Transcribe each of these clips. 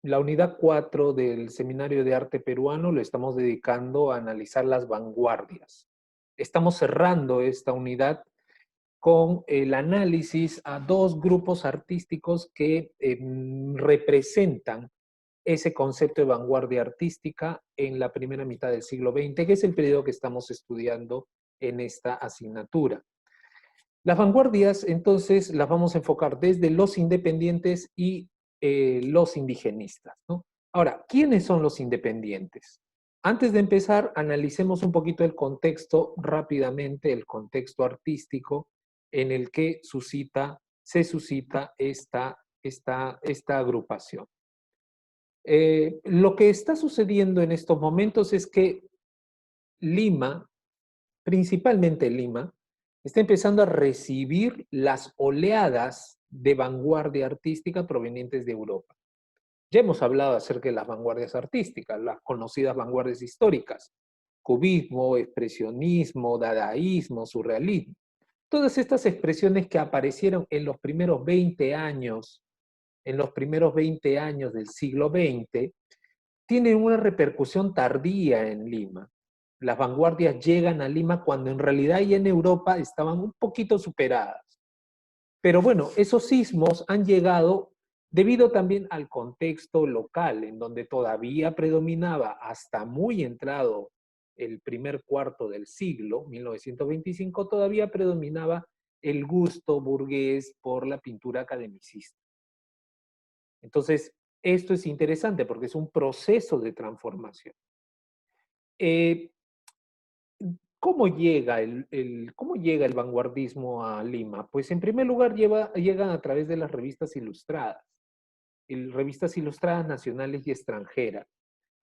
La unidad 4 del Seminario de Arte Peruano lo estamos dedicando a analizar las vanguardias. Estamos cerrando esta unidad con el análisis a dos grupos artísticos que representan ese concepto de vanguardia artística en la primera mitad del siglo XX, que es el periodo que estamos estudiando en esta asignatura. Las vanguardias, entonces, las vamos a enfocar desde los independientes y los indigenistas, ¿no? Ahora, ¿quiénes son los independientes? Antes de empezar, analicemos un poquito el contexto rápidamente, el contexto artístico en el que se suscita esta agrupación. Lo que está sucediendo en estos momentos es que Lima, principalmente Lima, está empezando a recibir las oleadas de vanguardia artística provenientes de Europa. Ya hemos hablado acerca de las vanguardias artísticas, las conocidas vanguardias históricas, cubismo, expresionismo, dadaísmo, surrealismo. Todas estas expresiones que aparecieron en los primeros 20 años del siglo XX, tienen una repercusión tardía en Lima. Las vanguardias llegan a Lima cuando en realidad ya en Europa estaban un poquito superadas. Pero bueno, esos sismos han llegado debido también al contexto local, en donde todavía predominaba hasta muy entrado el primer cuarto del siglo, 1925, todavía predominaba el gusto burgués por la pintura academicista. Entonces, esto es interesante porque es un proceso de transformación. Eh, ¿Cómo llega el vanguardismo a Lima? Pues en primer lugar llegan a través de las revistas ilustradas nacionales y extranjeras.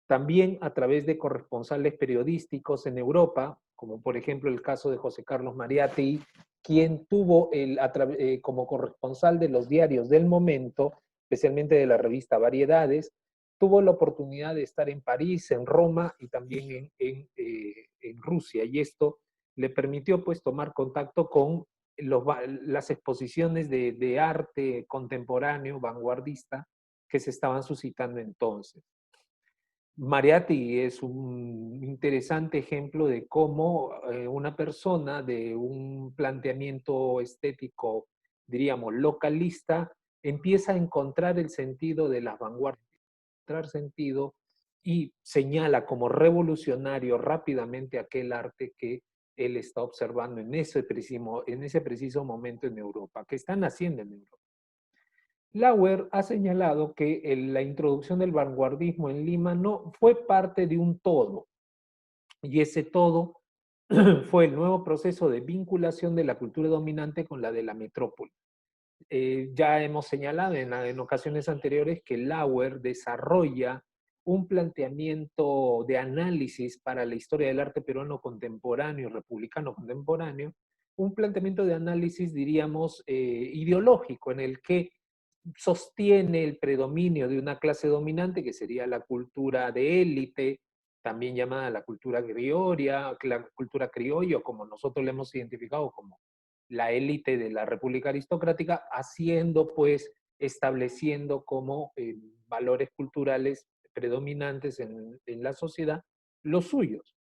También a través de corresponsales periodísticos en Europa, como por ejemplo el caso de José Carlos Mariátegui, quien tuvo como corresponsal de los diarios del momento, especialmente de la revista Variedades, tuvo la oportunidad de estar en París, en Roma y también en Rusia. Y esto le permitió pues tomar contacto con las exposiciones de arte contemporáneo, vanguardista, que se estaban suscitando entonces. Mariátegui es un interesante ejemplo de cómo una persona de un planteamiento estético, diríamos, localista, empieza a encontrar el sentido de las vanguardias, encontrar sentido y señala como revolucionario rápidamente aquel arte que él está observando en ese preciso momento en Europa, que están haciendo en Europa. Lauer ha señalado que la introducción del vanguardismo en Lima no fue parte de un todo, y ese todo fue el nuevo proceso de vinculación de la cultura dominante con la de la metrópoli. Ya hemos señalado en ocasiones anteriores que Lauer desarrolla un planteamiento de análisis para la historia del arte peruano contemporáneo, republicano contemporáneo, un planteamiento de análisis, diríamos, ideológico, en el que sostiene el predominio de una clase dominante que sería la cultura de élite, también llamada la cultura criolla, la cultura criollo, como nosotros le hemos identificado como la élite de la República Aristocrática, haciendo pues, estableciendo como valores culturales predominantes en la sociedad los suyos.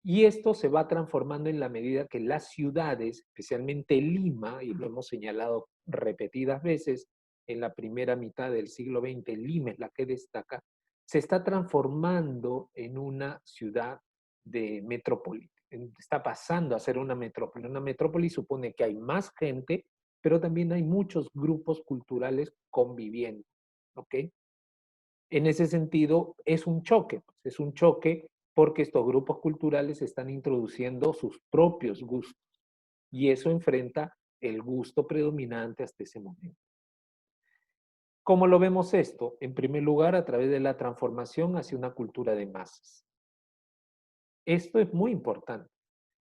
Y esto se va transformando en la medida que las ciudades, especialmente Lima, y lo hemos señalado repetidas veces, en la primera mitad del siglo XX, Lima es la que destaca, se está transformando en una ciudad de metrópoli. Está pasando a ser una metrópoli. Una metrópoli supone que hay más gente, pero también hay muchos grupos culturales conviviendo. ¿Ok? En ese sentido, es un choque porque estos grupos culturales están introduciendo sus propios gustos y eso enfrenta el gusto predominante hasta ese momento. ¿Cómo lo vemos esto? En primer lugar, a través de la transformación hacia una cultura de masas. Esto es muy importante,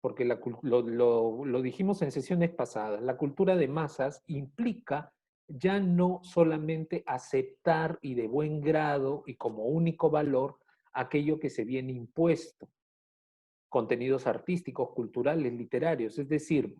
porque lo dijimos en sesiones pasadas, la cultura de masas implica ya no solamente aceptar y de buen grado y como único valor aquello que se viene impuesto, contenidos artísticos, culturales, literarios, es decir,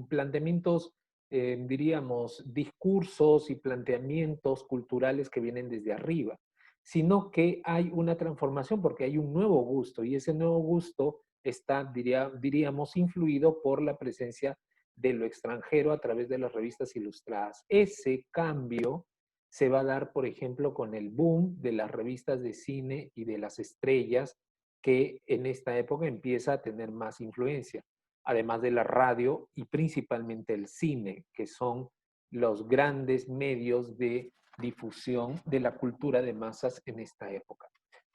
planteamientos diríamos, discursos y planteamientos culturales que vienen desde arriba, sino que hay una transformación porque hay un nuevo gusto y ese nuevo gusto está, diríamos, influido por la presencia de lo extranjero a través de las revistas ilustradas. Ese cambio se va a dar, por ejemplo, con el boom de las revistas de cine y de las estrellas, que en esta época empieza a tener más influencia, además de la radio y principalmente el cine, que son los grandes medios de difusión de la cultura de masas en esta época.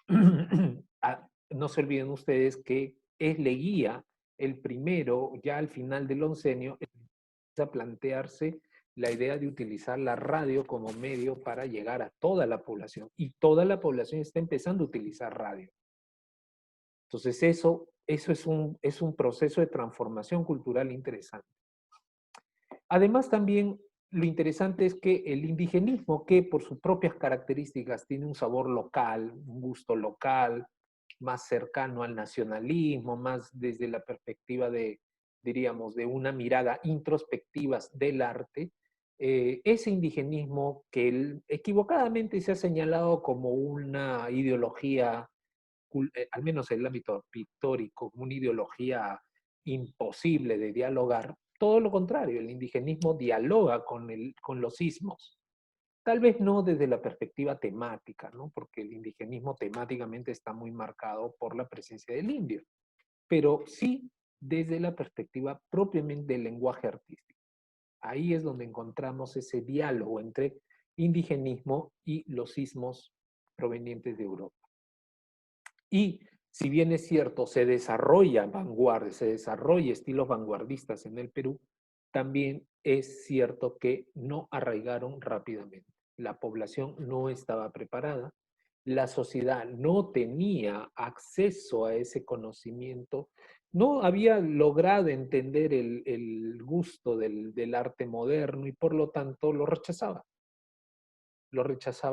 No se olviden ustedes que es Leguía el primero, ya al final del oncenio, a plantearse la idea de utilizar la radio como medio para llegar a toda la población. Y toda la población está empezando a utilizar radio. Entonces eso es un proceso de transformación cultural interesante. Además también lo interesante es que el indigenismo, que por sus propias características tiene un sabor local, un gusto local, más cercano al nacionalismo, más desde la perspectiva de, diríamos, de una mirada introspectiva del arte, ese indigenismo que equivocadamente se ha señalado como una ideología, al menos en el ámbito pictórico, una ideología imposible de dialogar, todo lo contrario, el indigenismo dialoga con los ismos. Tal vez no desde la perspectiva temática, ¿no? Porque el indigenismo temáticamente está muy marcado por la presencia del indio, pero sí desde la perspectiva propiamente del lenguaje artístico. Ahí es donde encontramos ese diálogo entre indigenismo y los ismos provenientes de Europa. Y si bien es cierto, se desarrolla vanguardia, se desarrolla estilos vanguardistas en el Perú, también es cierto que no arraigaron rápidamente. La población no estaba preparada, la sociedad no tenía acceso a ese conocimiento, no había logrado entender el gusto del arte moderno y por lo tanto lo rechazaba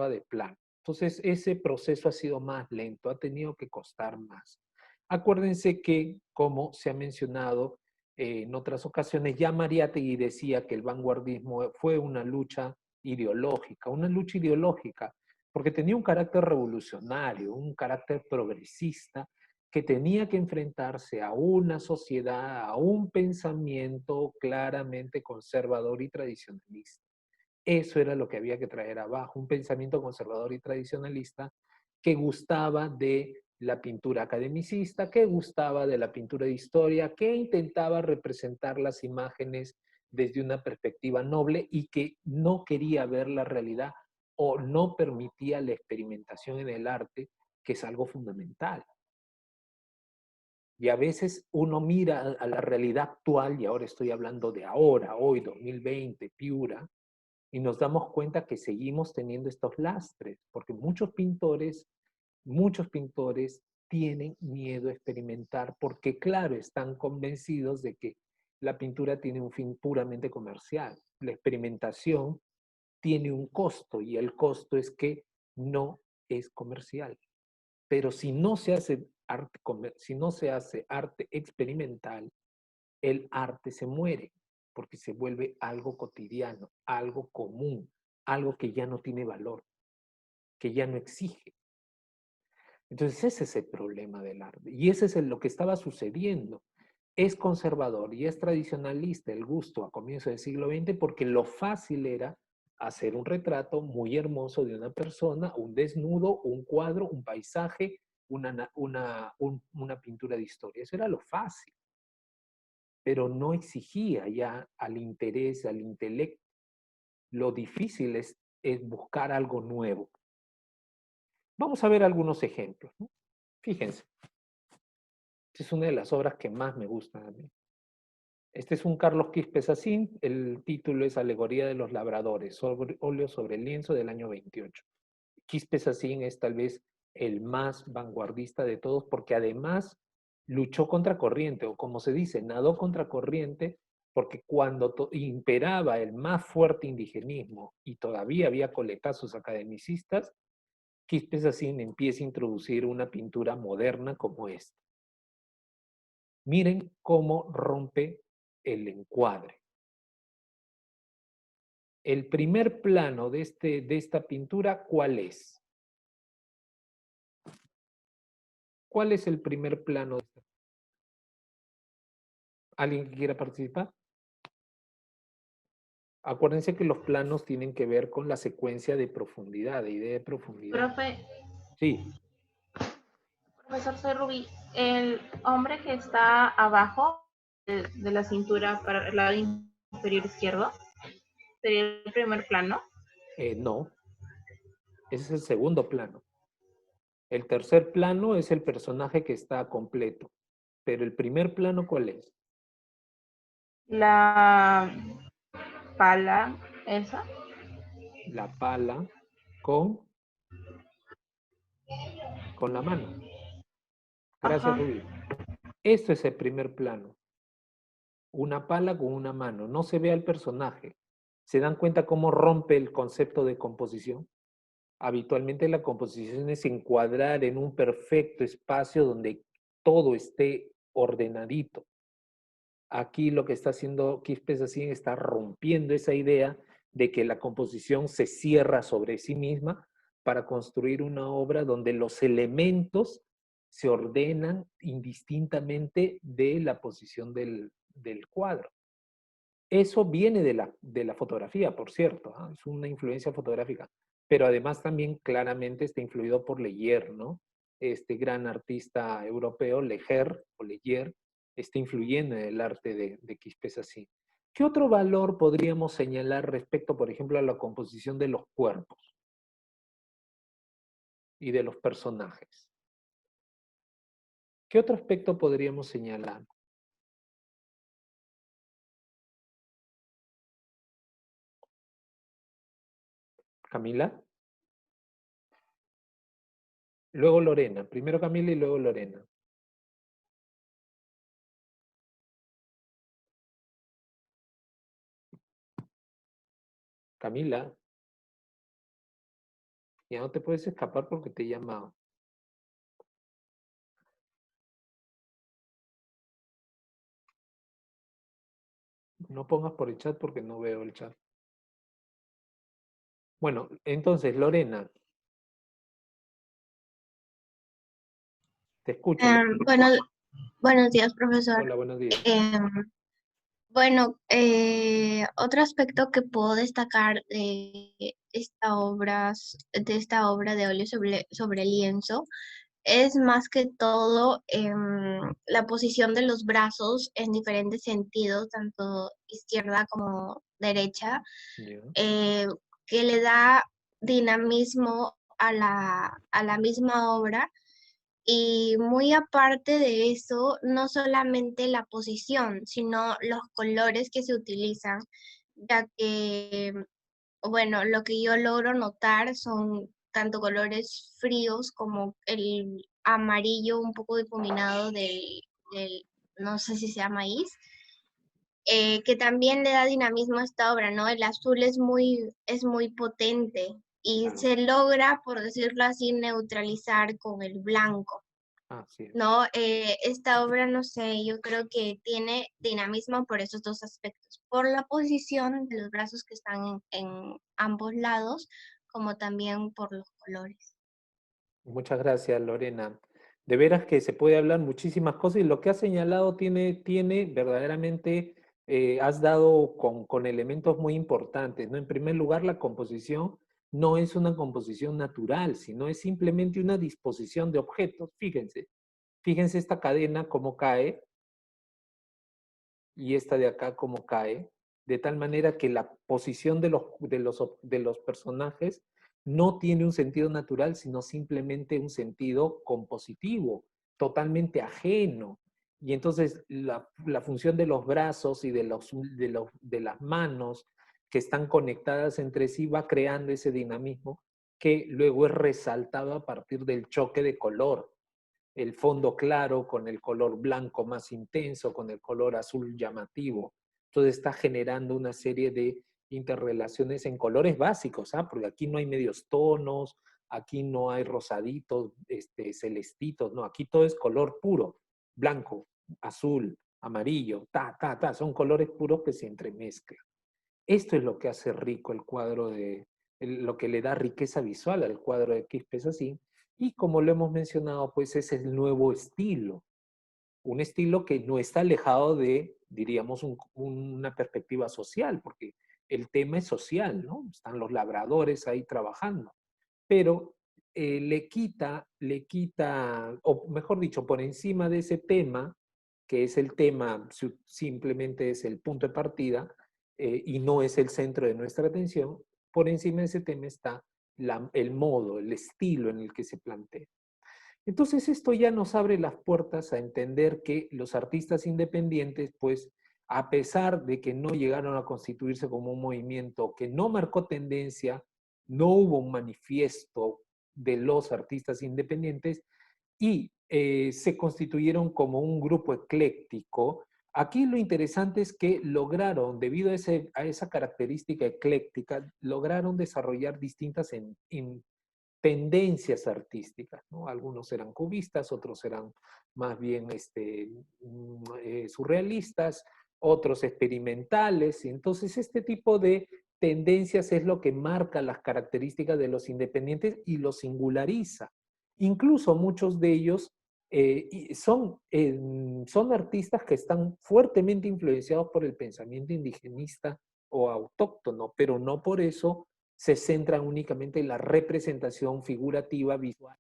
de plano. Entonces, ese proceso ha sido más lento, ha tenido que costar más. Acuérdense que, como se ha mencionado en otras ocasiones, ya Mariátegui decía que el vanguardismo fue una lucha ideológica, porque tenía un carácter revolucionario, un carácter progresista, que tenía que enfrentarse a una sociedad, a un pensamiento claramente conservador y tradicionalista. Eso era lo que había que traer abajo, un pensamiento conservador y tradicionalista que gustaba de la pintura academicista, que gustaba de la pintura de historia, que intentaba representar las imágenes desde una perspectiva noble y que no quería ver la realidad o no permitía la experimentación en el arte, que es algo fundamental. Y a veces uno mira a la realidad actual, y ahora estoy hablando de ahora, hoy, 2020, Piura, y nos damos cuenta que seguimos teniendo estos lastres, porque muchos pintores tienen miedo a experimentar, porque claro, están convencidos de que la pintura tiene un fin puramente comercial. La experimentación tiene un costo y el costo es que no es comercial. Pero si no se hace arte experimental, el arte se muere porque se vuelve algo cotidiano, algo común, algo que ya no tiene valor, que ya no exige. Entonces ese es el problema del arte y ese es lo que estaba sucediendo. Es conservador y es tradicionalista el gusto a comienzos del siglo XX porque lo fácil era hacer un retrato muy hermoso de una persona, un desnudo, un cuadro, un paisaje, una pintura de historia. Eso era lo fácil, pero no exigía ya al interés, al intelecto. Lo difícil es buscar algo nuevo. Vamos a ver algunos ejemplos, ¿no? Fíjense, esta es una de las obras que más me gustan a mí. Este es un Carlos Quispe Sasín, el título es Alegoría de los Labradores, óleo sobre lienzo del año 28. Quispe Sasín es tal vez el más vanguardista de todos porque además luchó contra corriente, o como se dice, nadó contra corriente, porque cuando imperaba el más fuerte indigenismo y todavía había coletazos academicistas, Quispe Sasín empieza a introducir una pintura moderna como esta. Miren cómo rompe el encuadre. El primer plano de esta pintura, ¿cuál es? ¿Cuál es el primer plano? ¿Alguien que quiera participar? Acuérdense que los planos tienen que ver con la secuencia de profundidad, de idea de profundidad. Profe, Sí, profesor, soy Rubí. El hombre que está abajo de la cintura para el lado inferior izquierdo sería el primer plano. no, ese es el segundo plano. El tercer plano es el personaje que está completo. Pero el primer plano, ¿cuál es? La pala, esa. La pala con, con la mano. Gracias, Ajá. Rubí. Esto es el primer plano. Una pala con una mano. No se ve al personaje. ¿Se dan cuenta cómo rompe el concepto de composición? Habitualmente la composición es encuadrar en un perfecto espacio donde todo esté ordenadito. Aquí lo que está haciendo Quispe Sassin está rompiendo esa idea de que la composición se cierra sobre sí misma para construir una obra donde los elementos se ordenan indistintamente de la posición del cuadro. Eso viene de la fotografía, por cierto, ¿ah? Es una influencia fotográfica, pero además también claramente está influido por Leyer, ¿no? Este gran artista europeo, Leger, o Leyer, está influyendo en el arte de Quispe Sassin. ¿Qué otro valor podríamos señalar respecto, por ejemplo, a la composición de los cuerpos y de los personajes? ¿Qué otro aspecto podríamos señalar? Camila, luego Lorena, primero Camila y luego Lorena. Camila, ya no te puedes escapar porque te he llamado. No pongas por el chat porque no veo el chat. Bueno, entonces, Lorena, te escucho. Bueno, buenos días, profesor. Hola, buenos días. Em, bueno, otro aspecto que puedo destacar de esta obra de óleo sobre lienzo es más que todo la posición de los brazos en diferentes sentidos, tanto izquierda como derecha, Ya. eh, que le da dinamismo a la misma obra. Y muy aparte de eso, no solamente la posición, sino los colores que se utilizan, ya que, bueno, lo que yo logro notar son tanto colores fríos como el amarillo un poco difuminado del no sé si se llama maíz, que también le da dinamismo a esta obra, ¿no? El azul es muy potente y Claro. se logra, por decirlo así, neutralizar con el blanco. Así es. No, esta obra, no sé, yo creo que tiene dinamismo por esos dos aspectos, por la posición de los brazos que están en ambos lados, como también por los colores. Muchas gracias, Lorena. De veras que se puede hablar muchísimas cosas y lo que has señalado tiene verdaderamente, has dado con elementos muy importantes, ¿no? En primer lugar, la composición no es una composición natural, sino es simplemente una disposición de objetos. Fíjense esta cadena cómo cae, y esta de acá como cae, de tal manera que la posición de los personajes no tiene un sentido natural, sino simplemente un sentido compositivo, totalmente ajeno. Y entonces la función de los brazos y de las manos que están conectadas entre sí va creando ese dinamismo que luego es resaltado a partir del choque de color, el fondo claro con el color blanco más intenso, con el color azul llamativo. Entonces está generando una serie de interrelaciones en colores básicos, ¿ah? Porque aquí no hay medios tonos, aquí no hay rosaditos, celestitos, no, aquí todo es color puro, blanco, azul, amarillo, son colores puros que se entremezclan. Esto es lo que hace rico el cuadro lo que le da riqueza visual al cuadro de Quispe es así. Y como lo hemos mencionado, pues es el nuevo estilo. Un estilo que no está alejado de, diríamos, una perspectiva social, porque el tema es social, ¿no? Están los labradores ahí trabajando. Pero o mejor dicho, por encima de ese tema, que es el tema, simplemente es el punto de partida y no es el centro de nuestra atención, por encima de ese tema está el modo, el estilo en el que se plantea. Entonces esto ya nos abre las puertas a entender que los artistas independientes, pues a pesar de que no llegaron a constituirse como un movimiento que no marcó tendencia, no hubo un manifiesto de los artistas independientes y se constituyeron como un grupo ecléctico. Aquí lo interesante es que lograron, debido a esa característica ecléctica, lograron desarrollar distintas tendencias artísticas, ¿no? Algunos eran cubistas, otros eran más bien surrealistas, otros experimentales. Y entonces este tipo de tendencias es lo que marca las características de los independientes y los singulariza. Incluso muchos de ellos son artistas que están fuertemente influenciados por el pensamiento indigenista o autóctono, pero no por eso se centran únicamente en la representación figurativa visual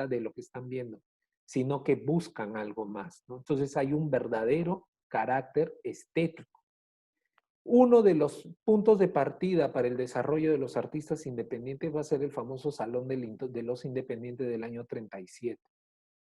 de lo que están viendo, sino que buscan algo más, ¿no? Entonces hay un verdadero carácter estético. Uno de los puntos de partida para el desarrollo de los artistas independientes va a ser el famoso Salón de los Independientes del año 37.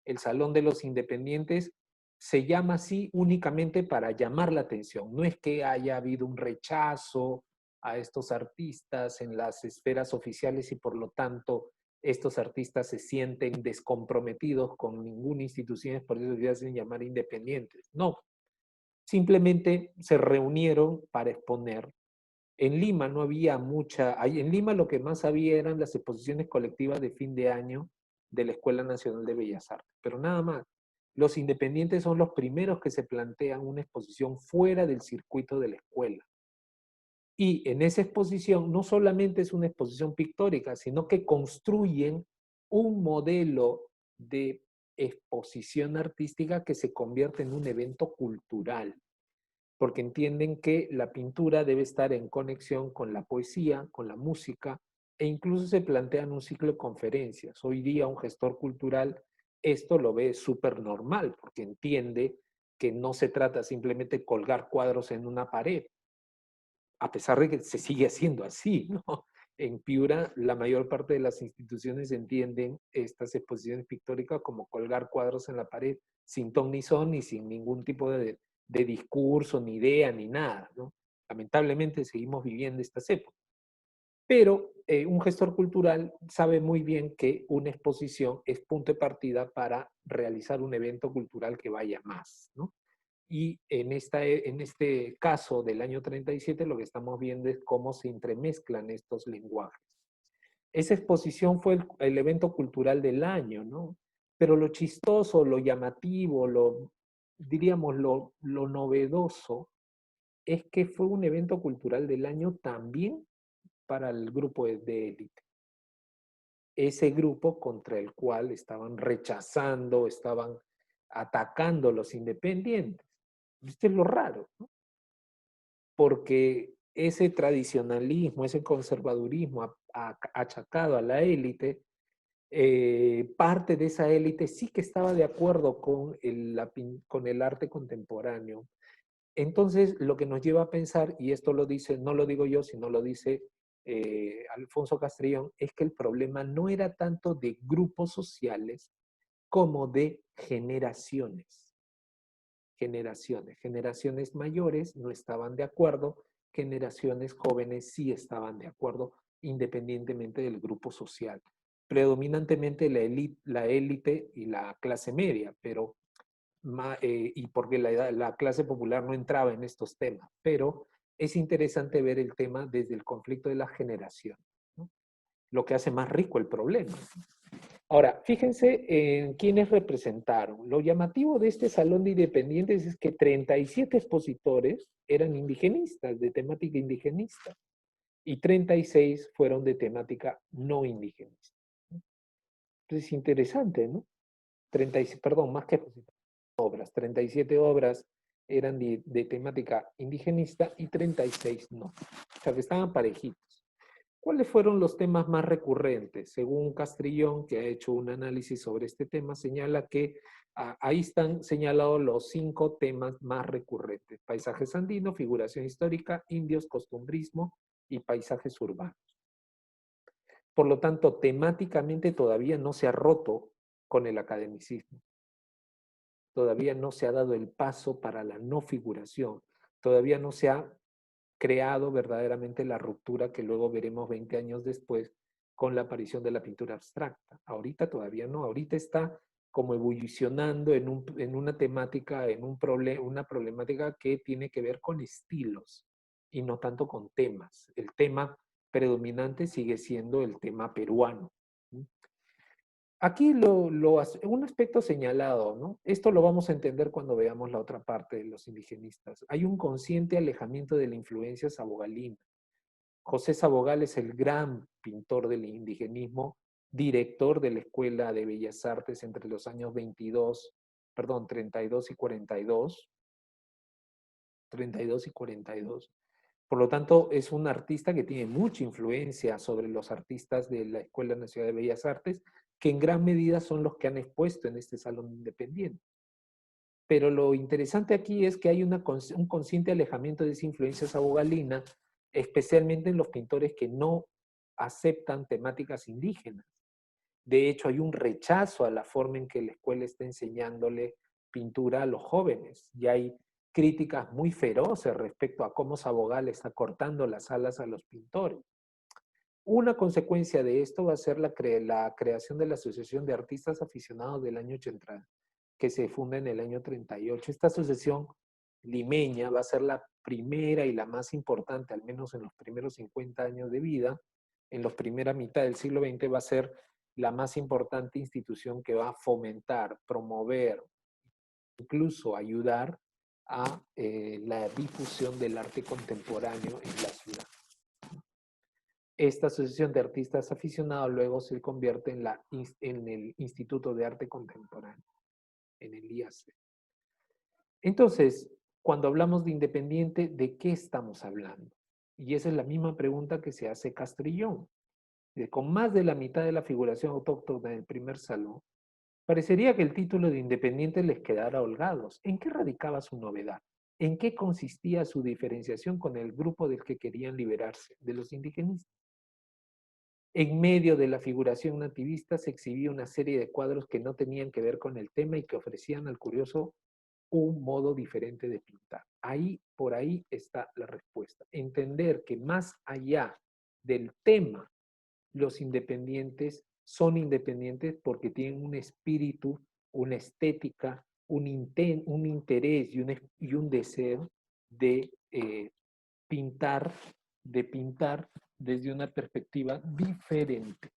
El Salón de los Independientes se llama así únicamente para llamar la atención. No es que haya habido un rechazo a estos artistas en las esferas oficiales y por lo tanto estos artistas se sienten descomprometidos con ninguna institución, por eso se hacen llamar independientes. No, simplemente se reunieron para exponer. En Lima no había en Lima lo que más había eran las exposiciones colectivas de fin de año de la Escuela Nacional de Bellas Artes, pero nada más. Los independientes son los primeros que se plantean una exposición fuera del circuito de la escuela. Y en esa exposición no solamente es una exposición pictórica, sino que construyen un modelo de exposición artística que se convierte en un evento cultural porque entienden que la pintura debe estar en conexión con la poesía, con la música, e incluso se plantean un ciclo de conferencias. Hoy día un gestor cultural esto lo ve súper normal, porque entiende que no se trata simplemente de colgar cuadros en una pared, a pesar de que se sigue haciendo así, ¿no? En Piura, la mayor parte de las instituciones entienden estas exposiciones pictóricas como colgar cuadros en la pared, sin ton ni son, ni sin ningún tipo de discurso, ni idea, ni nada, ¿no? Lamentablemente seguimos viviendo estas épocas. Pero un gestor cultural sabe muy bien que una exposición es punto de partida para realizar un evento cultural que vaya más, ¿no? Y en este caso del año 37 lo que estamos viendo es cómo se entremezclan estos lenguajes. Esa exposición fue el evento cultural del año, ¿no? Pero lo chistoso, lo llamativo, diríamos, lo novedoso, es que fue un evento cultural del año también para el grupo de élite. Ese grupo contra el cual estaban rechazando, estaban atacando los independientes. Esto es lo raro, ¿no? Porque ese tradicionalismo, ese conservadurismo achacado a la élite, parte de esa élite sí que estaba de acuerdo con el arte contemporáneo. Entonces, lo que nos lleva a pensar, y esto lo dice, no lo digo yo, sino lo dice Alfonso Castrillón, es que el problema no era tanto de grupos sociales como de generaciones. Generaciones mayores no estaban de acuerdo, generaciones jóvenes sí estaban de acuerdo, independientemente del grupo social. Predominantemente la élite y la clase media, pero y porque la clase popular no entraba en estos temas, pero es interesante ver el tema desde el conflicto de la generación, ¿no? Lo que hace más rico el problema. Ahora, fíjense en quiénes representaron. Lo llamativo de este salón de independientes es que 37 expositores eran indigenistas, de temática indigenista, y 36 fueron de temática no indigenista. Entonces, interesante, ¿no? 36, perdón, más que expositores, obras. 37 obras eran de temática indigenista y 36 no. O sea, que estaban parejitos. ¿Cuáles fueron los temas más recurrentes? Según Castrillón, que ha hecho un análisis sobre este tema, señala que ahí están señalados los 5 temas más recurrentes. Paisajes andinos, figuración histórica, indios, costumbrismo y paisajes urbanos. Por lo tanto, temáticamente todavía no se ha roto con el academicismo. Todavía no se ha dado el paso para la no figuración. Todavía no se ha creado verdaderamente la ruptura que luego veremos 20 años después con la aparición de la pintura abstracta. Ahorita todavía no, ahorita está como evolucionando en una temática, en una problemática que tiene que ver con estilos y no tanto con temas. El tema predominante sigue siendo el tema peruano. Aquí un aspecto señalado, ¿no? Esto lo vamos a entender cuando veamos la otra parte de los indigenistas. Hay un consciente alejamiento de la influencia sabogalina. José Sabogal es el gran pintor del indigenismo, director de la Escuela de Bellas Artes entre los años 32 y 42. 32 y 42. Por lo tanto, es un artista que tiene mucha influencia sobre los artistas de la Escuela Nacional de Bellas Artes, que en gran medida son los que han expuesto en este salón independiente. Pero lo interesante aquí es que hay un consciente alejamiento de esa influencia sabogalina, especialmente en los pintores que no aceptan temáticas indígenas. De hecho, hay un rechazo a la forma en que la escuela está enseñándole pintura a los jóvenes. Y hay críticas muy feroces respecto a cómo Sabogal está cortando las alas a los pintores. Una consecuencia de esto va a ser la creación de la Asociación de Artistas Aficionados del año 80, que se funda en el año 38. Esta asociación limeña va a ser la primera y la más importante, al menos en los primeros 50 años de vida. En la primera mitad del siglo XX va a ser la más importante institución que va a fomentar, promover, incluso ayudar a la difusión del arte contemporáneo en la ciudad. Esta asociación de artistas aficionados luego se convierte en el Instituto de Arte Contemporáneo, en el IAC. Entonces, cuando hablamos de independiente, ¿de qué estamos hablando? Y esa es la misma pregunta que se hace Castrillón. Con más de la mitad de la figuración autóctona del primer salón, parecería que el título de independiente les quedara holgados. ¿En qué radicaba su novedad? ¿En qué consistía su diferenciación con el grupo del que querían liberarse, de los indigenistas? En medio de la figuración nativista se exhibía una serie de cuadros que no tenían que ver con el tema y que ofrecían al curioso un modo diferente de pintar. Por ahí está la respuesta. Entender que más allá del tema, los independientes son independientes porque tienen un espíritu, una estética, un interés y un deseo de pintar, desde una perspectiva diferente.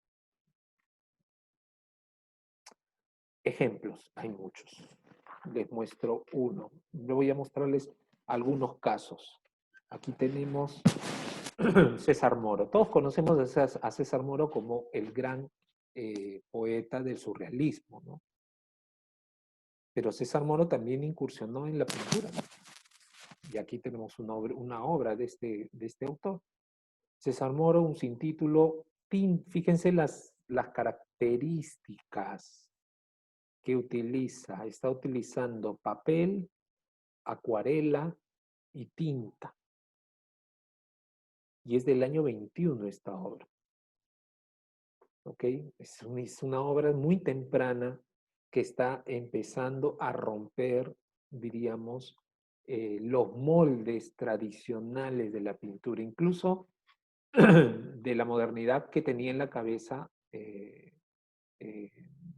Ejemplos, hay muchos. Les muestro uno. Voy a mostrarles algunos casos. Aquí tenemos César Moro. Todos conocemos a César Moro como el gran poeta del surrealismo, ¿no? Pero César Moro también incursionó en la pintura, ¿no? Y aquí tenemos una obra de este autor. César Moro, un sin título. Fíjense las características que utiliza. Está utilizando papel, acuarela y tinta. Y es del año 21 esta obra. ¿Ok? Es una obra muy temprana que está empezando a romper, diríamos, los moldes tradicionales de la pintura, incluso de la modernidad que tenía en la cabeza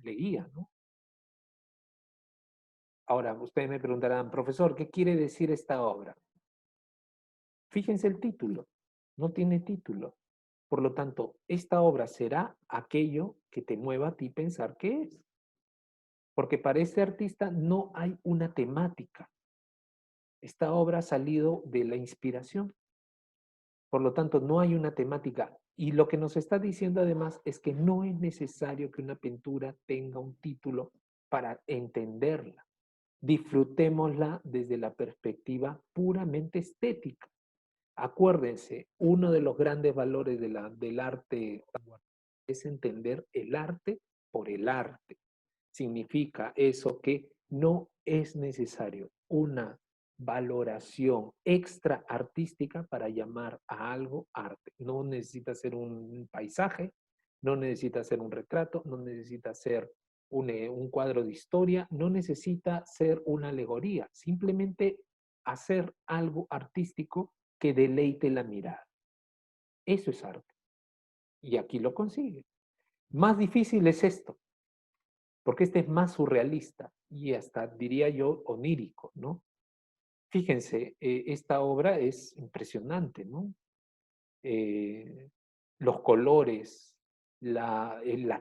Leguía, ¿no? Ahora, ustedes me preguntarán, profesor, ¿qué quiere decir esta obra? Fíjense el título, no tiene título. Por lo tanto, esta obra será aquello que te mueva a ti pensar qué es. Porque para este artista no hay una temática. Esta obra ha salido de la inspiración. Por lo tanto, no hay una temática. Y lo que nos está diciendo además es que no es necesario que una pintura tenga un título para entenderla. Disfrutémosla desde la perspectiva puramente estética. Acuérdense, uno de los grandes valores del arte es entender el arte por el arte. Significa eso que no es necesario una valoración extra artística para llamar a algo arte. No necesita ser un paisaje, no necesita ser un retrato, no necesita ser un cuadro de historia, no necesita ser una alegoría, simplemente hacer algo artístico que deleite la mirada. Eso es arte. Y aquí lo consigue. Más difícil es esto, porque este es más surrealista y hasta diría yo onírico, ¿no? Fíjense, esta obra es impresionante, ¿no? Eh, los colores, la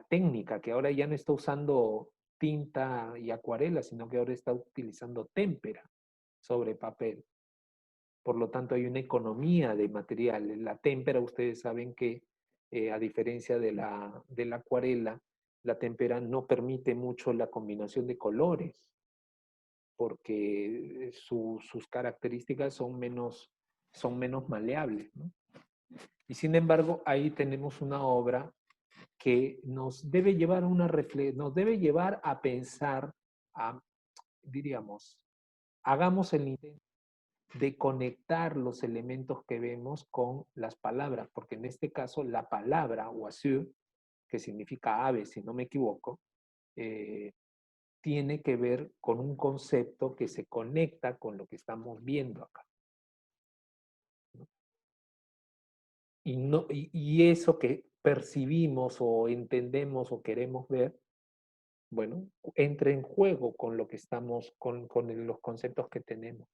técnica, que ahora ya no está usando tinta y acuarela, sino que ahora está utilizando témpera sobre papel. Por lo tanto, hay una economía de materiales. La témpera, ustedes saben que a diferencia de la acuarela, la témpera no permite mucho la combinación de colores, porque sus características son menos maleables, ¿no? Y sin embargo, ahí tenemos una obra que nos debe llevar nos debe llevar a pensar, diríamos, hagamos el intento de conectar los elementos que vemos con las palabras, porque en este caso la palabra oiseau, que significa ave, si no me equivoco, tiene que ver con un concepto que se conecta con lo que estamos viendo acá. ¿No? Y eso que percibimos o entendemos o queremos ver, bueno, entra en juego con lo que estamos, con los conceptos que tenemos.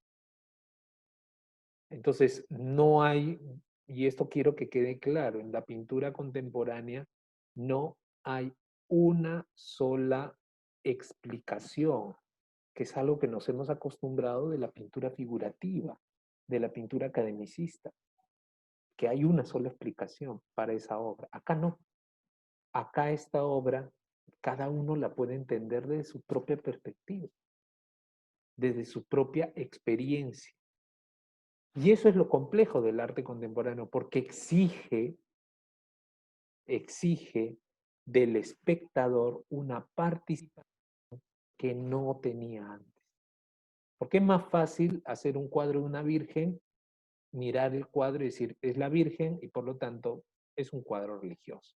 Entonces, no hay, y esto quiero que quede claro, en la pintura contemporánea no hay una sola explicación, que es algo que nos hemos acostumbrado de la pintura figurativa, de la pintura academicista, que hay una sola explicación para esa obra. Acá no. Acá esta obra, cada uno la puede entender desde su propia perspectiva, desde su propia experiencia. Y eso es lo complejo del arte contemporáneo, porque exige del espectador una participación que no tenía antes. Porque es más fácil hacer un cuadro de una virgen, mirar el cuadro y decir, es la virgen y por lo tanto es un cuadro religioso,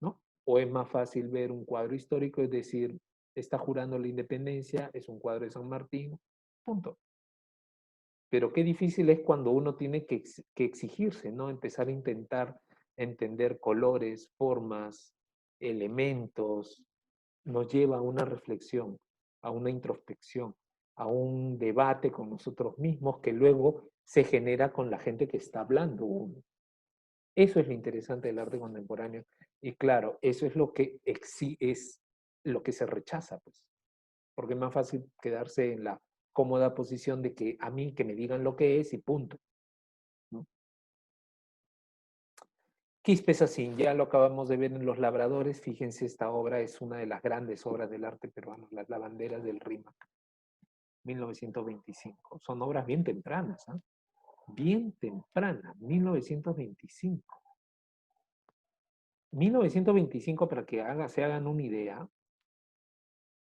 ¿no? O es más fácil ver un cuadro histórico y decir, está jurando la independencia, es un cuadro de San Martín, punto. Pero qué difícil es cuando uno tiene que exigirse, ¿no? Empezar a intentar entender colores, formas, elementos, nos lleva a una reflexión, a una introspección, a un debate con nosotros mismos que luego se genera con la gente que está hablando uno. Eso es lo interesante del arte contemporáneo. Y claro, eso es lo que es lo que se rechaza, pues. Porque es más fácil quedarse en la cómoda posición de que a mí que me digan lo que es y punto, ¿no? Quispe Sassin, ya lo acabamos de ver en Los Labradores. Fíjense, esta obra es una de las grandes obras del arte peruano, Las Lavanderas del Rímac, 1925. Son obras bien tempranas, ¿eh? Bien tempranas, 1925. 1925, para que se hagan una idea,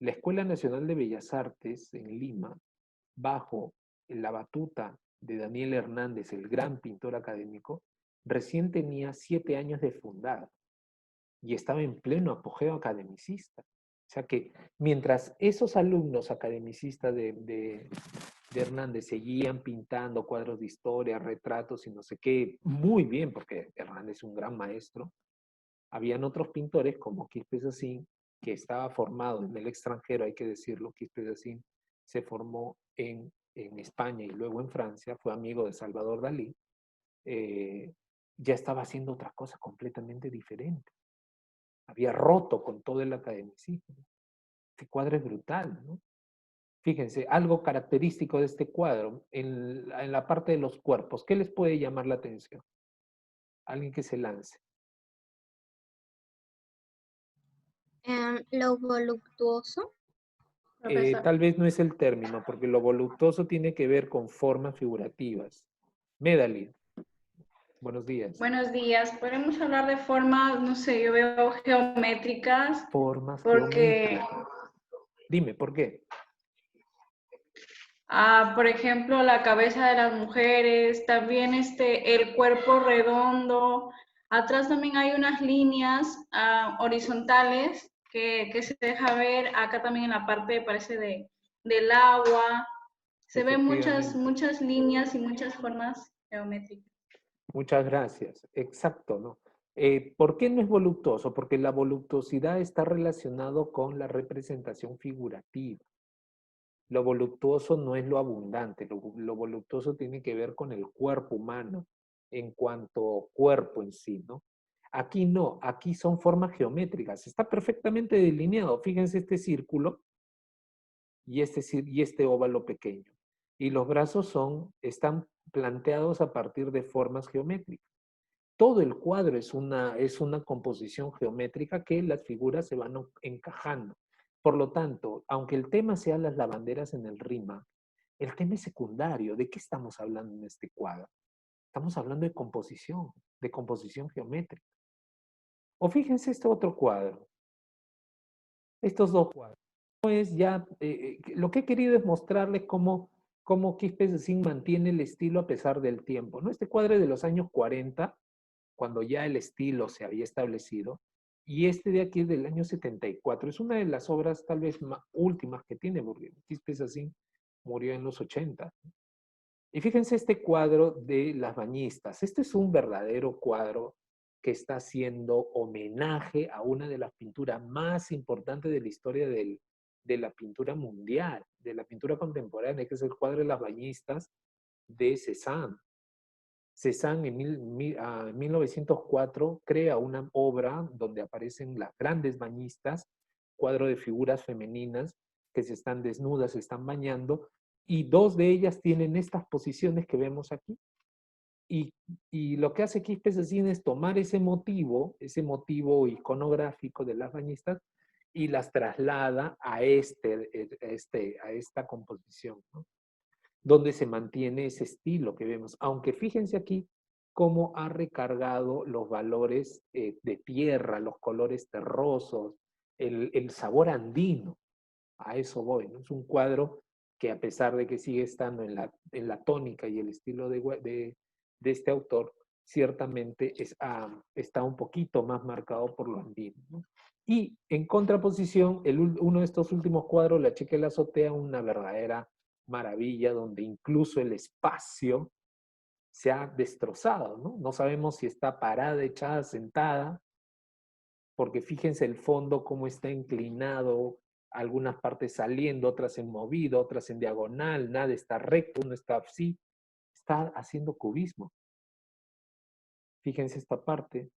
la Escuela Nacional de Bellas Artes en Lima, bajo la batuta de Daniel Hernández, el gran pintor académico, recién tenía 7 años de fundada y estaba en pleno apogeo academicista. O sea que mientras esos alumnos academicistas de Hernández seguían pintando cuadros de historia, retratos y no sé qué, muy bien, porque Hernández es un gran maestro, habían otros pintores como Quispe Sassin, que estaba formado en el extranjero, hay que decirlo. Quispe Sassin se formó en España y luego en Francia, fue amigo de Salvador Dalí, ya estaba haciendo otra cosa completamente diferente. Había roto con todo el academicismo. Este cuadro es brutal, ¿no? Fíjense, algo característico de este cuadro, en la parte de los cuerpos, ¿qué les puede llamar la atención? Alguien que se lance. Lo voluptuoso. Profesor. Tal vez no es el término, porque lo voluptuoso tiene que ver con formas figurativas. Medalid, buenos días. Buenos días. Podemos hablar de formas, no sé, yo veo geométricas, Formas porque, geométricas. Dime, ¿por qué? por ejemplo, la cabeza de las mujeres, también el cuerpo redondo. Atrás también hay unas líneas horizontales que se deja ver. Acá también en la parte, parece, del agua. Se ven Efectivamente. muchas líneas y muchas formas geométricas. Muchas gracias. Exacto, ¿no? ¿Por qué no es voluptuoso? Porque la voluptuosidad está relacionado con la representación figurativa. Lo voluptuoso no es lo abundante, lo voluptuoso tiene que ver con el cuerpo humano en cuanto cuerpo en sí, ¿no? Aquí no, aquí son formas geométricas, está perfectamente delineado. Fíjense este círculo y este óvalo pequeño. Y los brazos están planteados a partir de formas geométricas. Todo el cuadro es una composición geométrica que las figuras se van encajando. Por lo tanto, aunque el tema sea las lavanderas en el RIMAC, el tema es secundario. ¿De qué estamos hablando en este cuadro? Estamos hablando de composición geométrica. O fíjense este otro cuadro, estos dos cuadros. Pues ya, lo que he querido es mostrarles cómo Quispe mantiene el estilo a pesar del tiempo, ¿no? Este cuadro es de los años 40, cuando ya el estilo se había establecido, y este de aquí es del año 74. Es una de las obras tal vez últimas que tiene, porque Quispe murió en los 80. Y fíjense este cuadro de las bañistas. Este es un verdadero cuadro que está haciendo homenaje a una de las pinturas más importantes de la historia de la pintura mundial, de la pintura contemporánea, que es el cuadro de las bañistas de Cézanne. Cézanne en 1904 crea una obra donde aparecen las grandes bañistas, cuadro de figuras femeninas que se están desnudas, se están bañando, y dos de ellas tienen estas posiciones que vemos aquí. Y lo que hace Quispe Cézanne es tomar ese motivo iconográfico de las bañistas, y las traslada a esta composición, ¿no? Donde se mantiene ese estilo que vemos. Aunque fíjense aquí cómo ha recargado los valores de tierra, los colores terrosos, el sabor andino. A eso voy, ¿no? Es un cuadro que, a pesar de que sigue estando en la tónica y el estilo de este autor, ciertamente está un poquito más marcado por lo andino, ¿no? Y en contraposición, uno de estos últimos cuadros, La chica de la azotea, una verdadera maravilla, donde incluso el espacio se ha destrozado, ¿no? No sabemos si está parada, echada, sentada, porque fíjense el fondo cómo está inclinado, algunas partes saliendo, otras en movido, otras en diagonal, nada está recto, no está así, está haciendo cubismo. Fíjense esta parte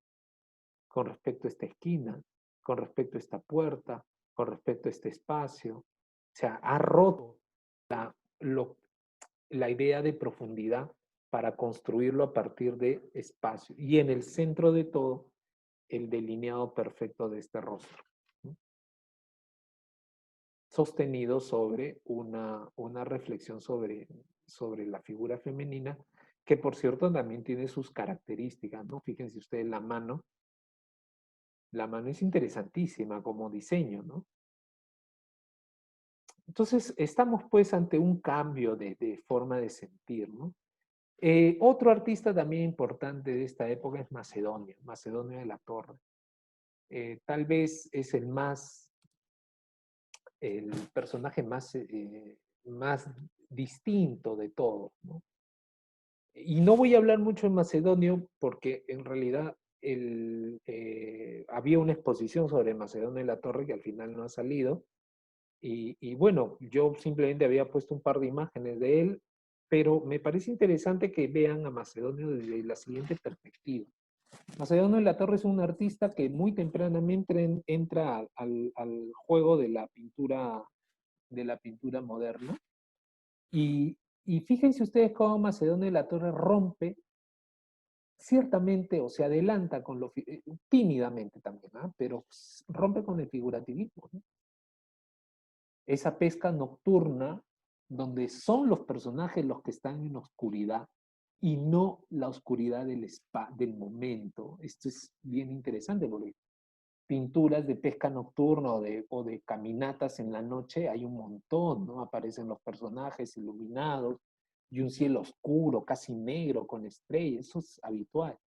con respecto a esta esquina, con respecto a esta puerta, con respecto a este espacio. O sea, ha roto la idea de profundidad para construirlo a partir de espacio. Y en el centro de todo, el delineado perfecto de este rostro, ¿no? Sostenido sobre una reflexión sobre la figura femenina, que por cierto también tiene sus características, ¿no? Fíjense ustedes la mano es interesantísima como diseño, ¿no? Entonces, estamos pues ante un cambio de forma de sentir, ¿no? Otro artista también importante de esta época es Macedonio de la Torre. Tal vez es el personaje más distinto de todos, ¿no? Y no voy a hablar mucho de Macedonio porque en realidad había una exposición sobre Macedonio de la Torre que al final no ha salido. Y bueno, yo simplemente había puesto un par de imágenes de él. pero me parece interesante que vean a Macedonio desde la siguiente perspectiva. Macedonio de la Torre es un artista que muy tempranamente entra al juego de la pintura moderna. Y fíjense ustedes cómo Macedonio de la Torre rompe ciertamente, o se adelanta con tímidamente también, ¿ah? Pero rompe con el figurativismo, ¿no? Esa pesca nocturna donde son los personajes los que están en oscuridad y no la oscuridad del momento. Esto es bien interesante porque pinturas de pesca nocturna o de caminatas en la noche hay un montón, ¿no? Aparecen los personajes iluminados y un cielo oscuro, casi negro, con estrellas, eso es habitual.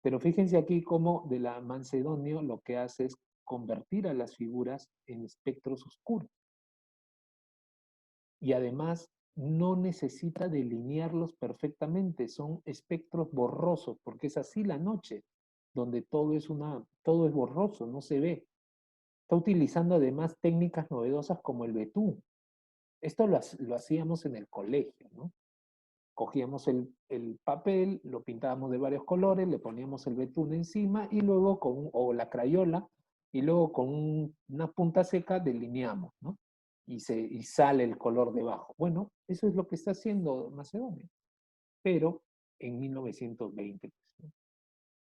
Pero fíjense aquí cómo de la Macedonio lo que hace es convertir a las figuras en espectros oscuros. Y además no necesita delinearlos perfectamente, son espectros borrosos, porque es así la noche, donde todo es borroso, no se ve. Está utilizando además técnicas novedosas como el betún. Esto lo hacíamos en el colegio, ¿no? Cogíamos el papel, lo pintábamos de varios colores, le poníamos el betún encima y luego o la crayola, y luego con una punta seca delineamos, ¿no? Y sale el color debajo. Bueno, eso es lo que está haciendo Macedonio, pero en 1920, ¿no?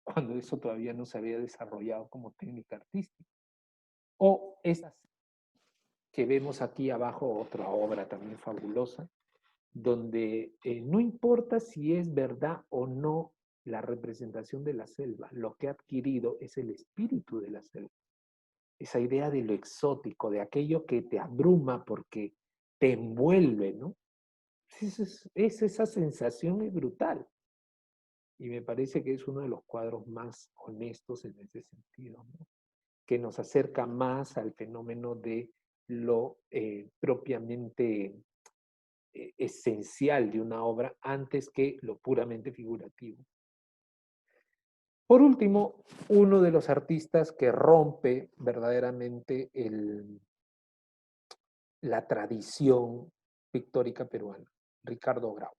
Cuando eso todavía no se había desarrollado como técnica artística. O estas que vemos aquí abajo, otra obra también fabulosa, donde no importa si es verdad o no la representación de la selva, lo que ha adquirido es el espíritu de la selva. Esa idea de lo exótico, de aquello que te abruma porque te envuelve, ¿no? Esa sensación es brutal. Y me parece que es uno de los cuadros más honestos en ese sentido, ¿no? Que nos acerca más al fenómeno de lo propiamente esencial de una obra antes que lo puramente figurativo. Por último, uno de los artistas que rompe verdaderamente la tradición pictórica peruana, Ricardo Grau.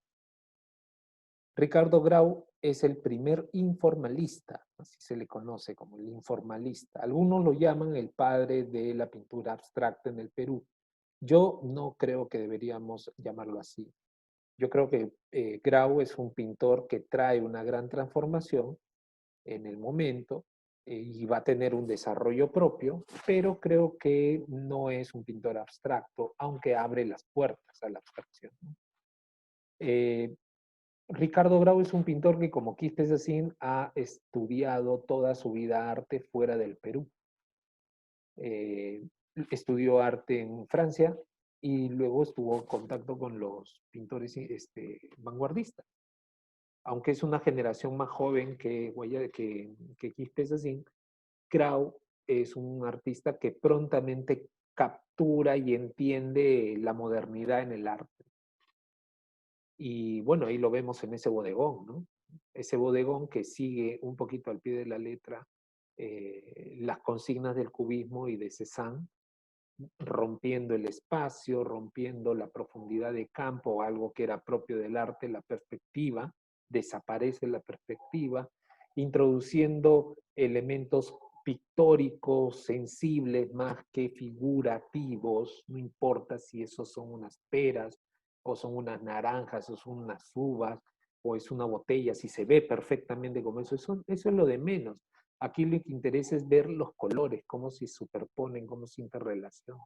Ricardo Grau es el primer informalista, así se le conoce como el informalista. Algunos lo llaman el padre de la pintura abstracta en el Perú. Yo no creo que deberíamos llamarlo así. Yo creo que Grau es un pintor que trae una gran transformación en el momento y va a tener un desarrollo propio, pero creo que no es un pintor abstracto, aunque abre las puertas a la abstracción, ¿no? Ricardo Grau es un pintor que, como Quispe Sacín, ha estudiado toda su vida arte fuera del Perú. Estudió arte en Francia y luego estuvo en contacto con los pintores vanguardistas. Aunque es una generación más joven que Quispe Sacín, Grau es un artista que prontamente captura y entiende la modernidad en el arte. Y bueno, ahí lo vemos en ese bodegón, ¿no? Ese bodegón que sigue un poquito al pie de la letra las consignas del cubismo y de Cézanne, rompiendo el espacio, rompiendo la profundidad de campo, algo que era propio del arte, la perspectiva, desaparece la perspectiva, introduciendo elementos pictóricos, sensibles, más que figurativos, no importa si esos son unas peras, o son unas naranjas, o son unas uvas, o es una botella, si se ve perfectamente como eso es lo de menos. Aquí lo que interesa es ver los colores, cómo se superponen, cómo se interrelacionan.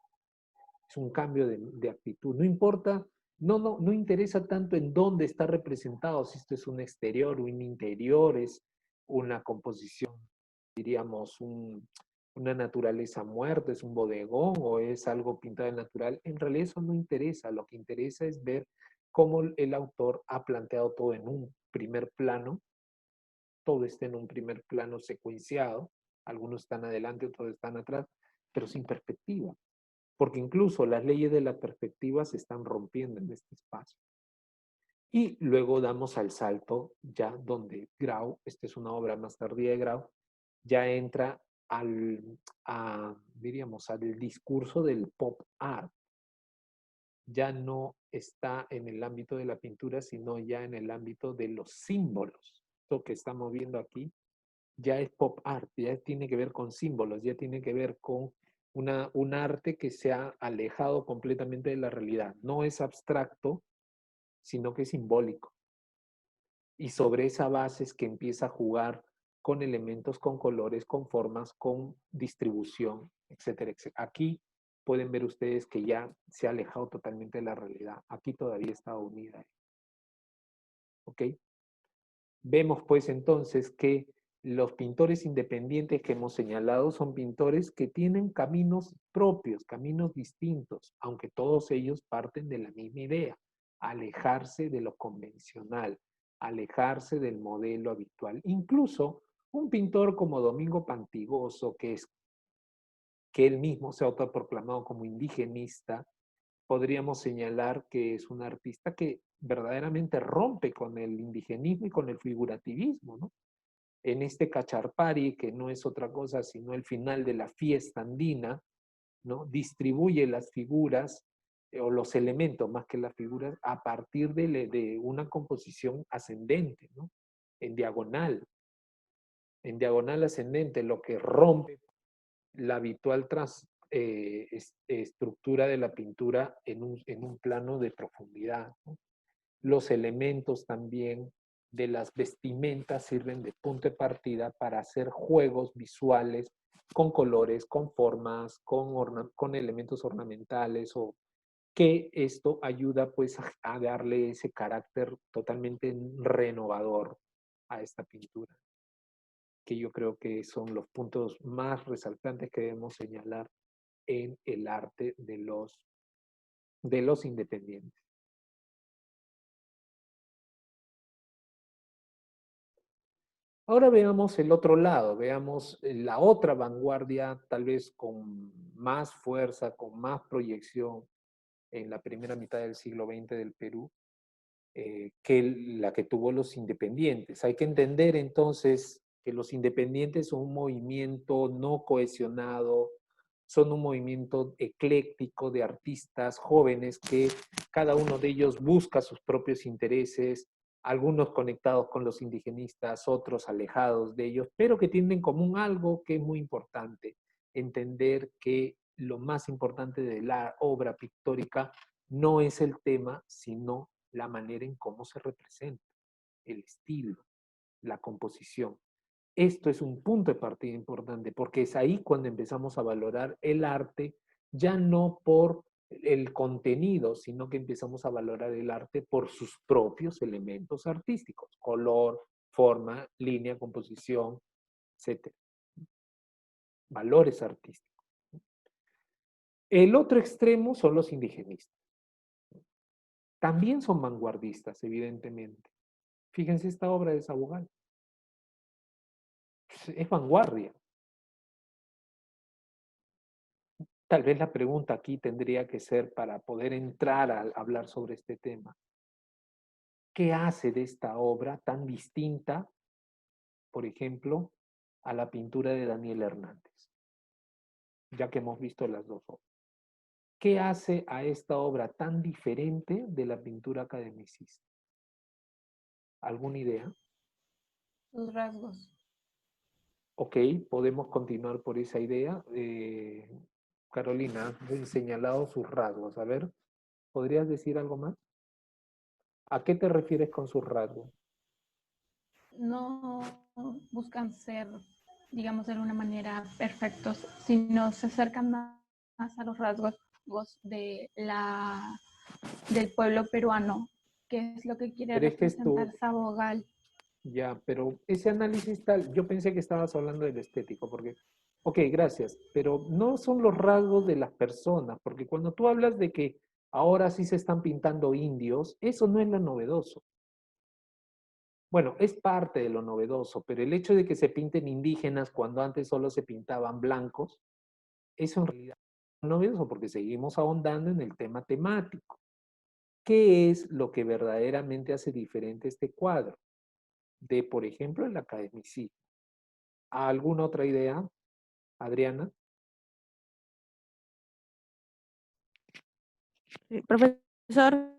Es un cambio de actitud. No importa, no interesa tanto en dónde está representado, si esto es un exterior o un interior, es una composición, diríamos, una naturaleza muerta, es un bodegón o es algo pintado en natural. En realidad eso no interesa. Lo que interesa es ver cómo el autor ha planteado todo en un primer plano. Todo está en un primer plano secuenciado, algunos están adelante, otros están atrás, pero sin perspectiva, porque incluso las leyes de la perspectiva se están rompiendo en este espacio. Y luego damos al salto ya donde Grau, esta es una obra más tardía de Grau, ya entra diríamos, al discurso del pop art. Ya no está en el ámbito de la pintura, sino ya en el ámbito de los símbolos. Esto que estamos viendo aquí ya es pop art, ya tiene que ver con símbolos, ya tiene que ver con un arte que se ha alejado completamente de la realidad. No es abstracto, sino que es simbólico. Y sobre esa base es que empieza a jugar con elementos, con colores, con formas, con distribución, etcétera, etcétera. Aquí pueden ver ustedes que ya se ha alejado totalmente de la realidad. Aquí todavía está unida. ¿Ok? Vemos pues entonces que los pintores independientes que hemos señalado son pintores que tienen caminos propios, caminos distintos, aunque todos ellos parten de la misma idea, alejarse de lo convencional, alejarse del modelo habitual. Incluso un pintor como Domingo Pantigoso, que él mismo se ha autoproclamado como indigenista, podríamos señalar que es un artista que verdaderamente rompe con el indigenismo y con el figurativismo, ¿no? En este Cacharpari, que no es otra cosa sino el final de la fiesta andina, ¿no? Distribuye las figuras o los elementos más que las figuras a partir de una composición ascendente, ¿no? En diagonal ascendente, lo que rompe la habitual estructura de la pintura en un plano de profundidad, ¿no? Los elementos también de las vestimentas sirven de punto de partida para hacer juegos visuales con colores, con formas, con elementos ornamentales, o que esto ayuda pues a darle ese carácter totalmente renovador a esta pintura, que yo creo que son los puntos más resaltantes que debemos señalar en el arte de los independientes. Ahora veamos el otro lado, veamos la otra vanguardia, tal vez con más fuerza, con más proyección en la primera mitad del siglo XX del Perú, que la que tuvo los independientes. Hay que entender entonces que los independientes son un movimiento no cohesionado, son un movimiento ecléctico de artistas jóvenes que cada uno de ellos busca sus propios intereses, algunos conectados con los indigenistas, otros alejados de ellos, pero que tienen en común algo que es muy importante, entender que lo más importante de la obra pictórica no es el tema, sino la manera en cómo se representa, el estilo, la composición. Esto es un punto de partida importante porque es ahí cuando empezamos a valorar el arte, ya no por el contenido, sino que empezamos a valorar el arte por sus propios elementos artísticos, color, forma, línea, composición, etc. Valores artísticos. El otro extremo son los indigenistas. También son vanguardistas, evidentemente. Fíjense esta obra de Sabugal. Es vanguardia. Tal vez la pregunta aquí tendría que ser, para poder entrar a hablar sobre este tema, ¿qué hace de esta obra tan distinta, por ejemplo, a la pintura de Daniel Hernández? Ya que hemos visto las dos obras. ¿Qué hace a esta obra tan diferente de la pintura academicista? ¿Alguna idea? Sus rasgos. Ok, podemos continuar por esa idea. Carolina, has señalado sus rasgos. A ver, ¿podrías decir algo más? ¿A qué te refieres con sus rasgos? No buscan ser, digamos, de alguna manera perfectos, sino se acercan más a los rasgos del pueblo peruano, que es lo que quiere Pero es que representar Sabogal. ya, pero ese análisis tal, yo pensé que estabas hablando del estético, porque, ok, gracias, pero no son los rasgos de las personas, porque cuando tú hablas de que ahora sí se están pintando indios, eso no es lo novedoso. Bueno, es parte de lo novedoso, pero el hecho de que se pinten indígenas cuando antes solo se pintaban blancos, eso en realidad es novedoso porque seguimos ahondando en el tema temático. ¿Qué es lo que verdaderamente hace diferente este cuadro de, por ejemplo, el academicismo? ¿Alguna otra idea, Adriana? Profesor,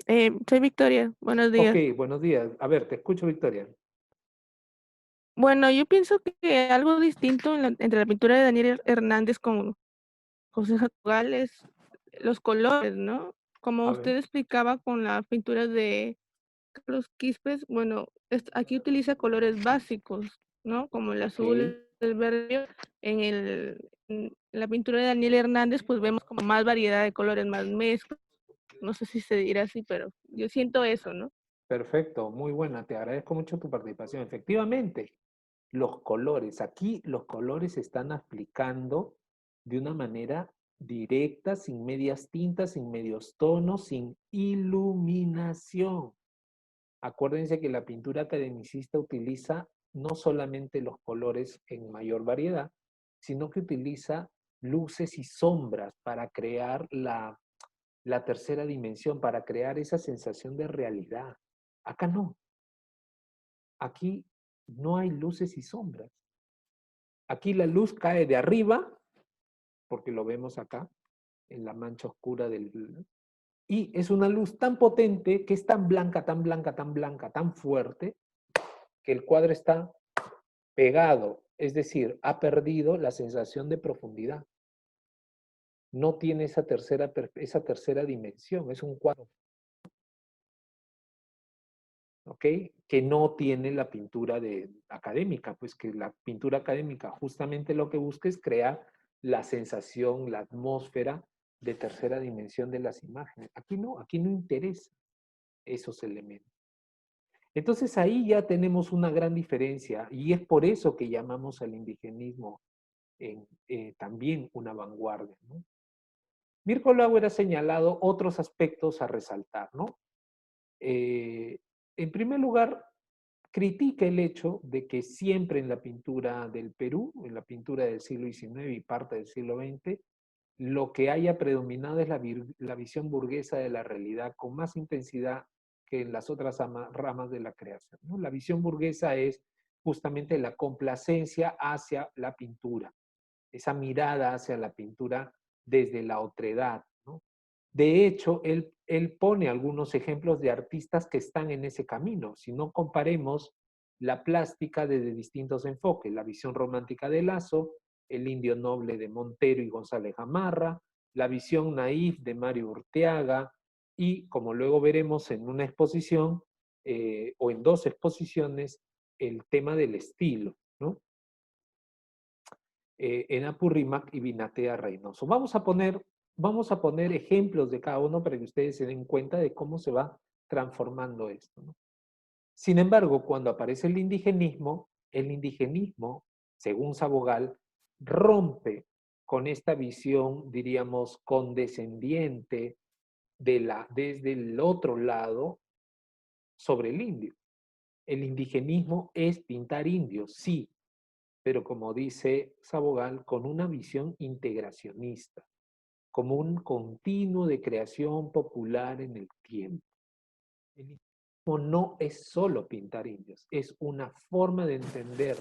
Soy Victoria, buenos Ok, días. buenos días. A ver, te escucho, Victoria. Bueno, yo pienso que algo distinto entre la pintura de Daniel Hernández con José Jacogal es los colores, ¿no? Como A ver, usted explicaba con la pintura de Carlos Quispes, bueno, aquí utiliza colores básicos, ¿no? Como el ok, azul, el verde. En la pintura de Daniel Hernández, pues vemos como más variedad de colores, más mezcla. No sé si se dirá así, pero yo siento eso, ¿no? perfecto, muy buena. Te agradezco mucho tu participación. Efectivamente, los colores. Aquí los colores se están aplicando de una manera directa, sin medias tintas, sin medios tonos, sin iluminación. Acuérdense que la pintura academicista utiliza no solamente los colores en mayor variedad, sino que utiliza luces y sombras para crear la tercera dimensión, para crear esa sensación de realidad. Acá no. Aquí no hay luces y sombras. Aquí la luz cae de arriba, porque lo vemos acá, en la mancha oscura del... Y es una luz tan potente que es tan blanca, tan blanca, tan blanca, tan fuerte, que el cuadro está pegado, es decir, ha perdido la sensación de profundidad. No tiene esa tercera dimensión, es un cuadro, ¿ok? Que no tiene la pintura académica, pues que la pintura académica justamente lo que busca es crear la sensación, la atmósfera de tercera dimensión de las imágenes. Aquí no interesa esos elementos. Entonces ahí ya tenemos una gran diferencia y es por eso que llamamos al indigenismo también una vanguardia, ¿no? Mirko Lauer ha señalado otros aspectos a resaltar, ¿no? Eh, en primer lugar, critica el hecho de que siempre en la pintura del Perú, en la pintura del siglo XIX y parte del siglo XX, lo que haya predominado es la visión burguesa de la realidad con más intensidad que en las otras ramas de la creación, ¿no? La visión burguesa es justamente la complacencia hacia la pintura, esa mirada hacia la pintura desde la otredad, ¿no? De hecho, él pone algunos ejemplos de artistas que están en ese camino. Si no comparemos la plástica desde distintos enfoques, la visión romántica de Lazo, el indio noble de Montero y González Gamarra, la visión naif de Mario Urteaga y, como luego veremos en una exposición o en dos exposiciones, el tema del estilo, ¿no? En Apurrimac y Binatea Reynoso. Vamos a poner ejemplos de cada uno para que ustedes se den cuenta de cómo se va transformando esto, ¿no? Sin embargo, cuando aparece el indigenismo, según Sabogal, rompe con esta visión, diríamos, condescendiente desde el otro lado sobre el indio. El indigenismo es pintar indios, sí, pero como dice Sabogal, con una visión integracionista, como un continuo de creación popular en el tiempo. El indigenismo no es solo pintar indios, es una forma de entender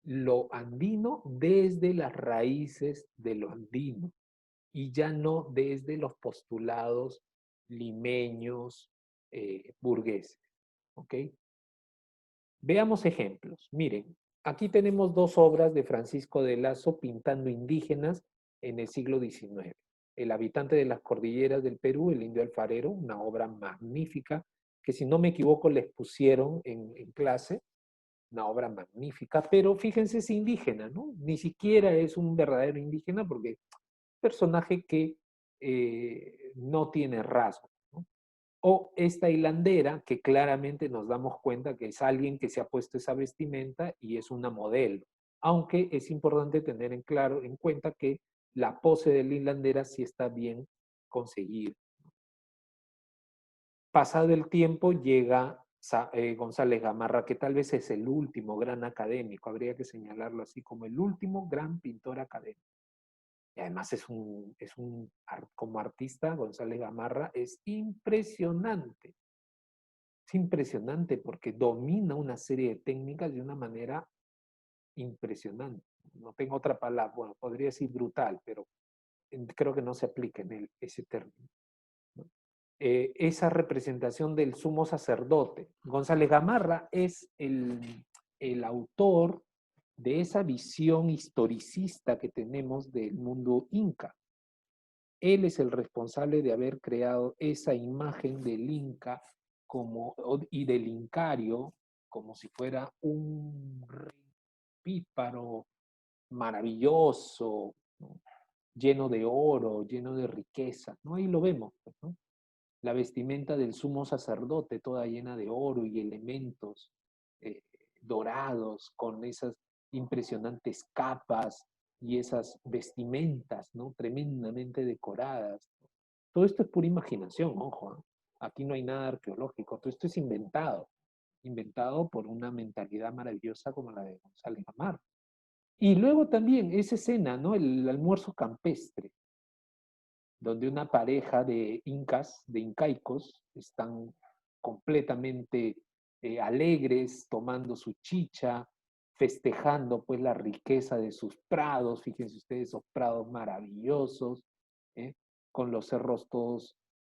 lo andino desde las raíces de lo andino y ya no desde los postulados limeños burgueses. ¿Ok? Veamos ejemplos. Miren, aquí tenemos dos obras de Francisco de Lazo pintando indígenas en el siglo XIX. El habitante de las cordilleras del Perú, el indio alfarero, una obra magnífica que si no me equivoco les pusieron en clase, una obra magnífica, pero fíjense es indígena, ¿no? Ni siquiera es un verdadero indígena porque es un personaje que no tiene rasgos, ¿no? O esta hilandera, que claramente nos damos cuenta que es alguien que se ha puesto esa vestimenta y es una modelo. Aunque es importante tener en cuenta que la pose de la hilandera sí está bien conseguida. Pasado el tiempo llega González Gamarra, que tal vez es el último gran académico, habría que señalarlo así como el último gran pintor académico. Y además como artista, González Gamarra es impresionante. Es impresionante porque domina una serie de técnicas de una manera impresionante. No tengo otra palabra, bueno, podría decir brutal, pero creo que no se aplica en ese término, ¿no? esa representación del sumo sacerdote. González Gamarra es el autor de esa visión historicista que tenemos del mundo inca. Él es el responsable de haber creado esa imagen del inca y del incario como si fuera un rey píparo maravilloso, ¿no? Lleno de oro, lleno de riqueza, ¿no? Ahí lo vemos, ¿no? La vestimenta del sumo sacerdote, toda llena de oro y elementos dorados, con esas impresionantes capas y esas vestimentas, ¿no? Tremendamente decoradas. Todo esto es pura imaginación, ojo, ¿eh? Aquí no hay nada arqueológico, todo esto es inventado por una mentalidad maravillosa como la de González Gamarra. Y luego también esa escena, ¿no? El almuerzo campestre, donde una pareja de incas, de incaicos, están completamente alegres, tomando su chicha, festejando pues la riqueza de sus prados, fíjense ustedes, esos prados maravillosos, ¿eh? Con los cerros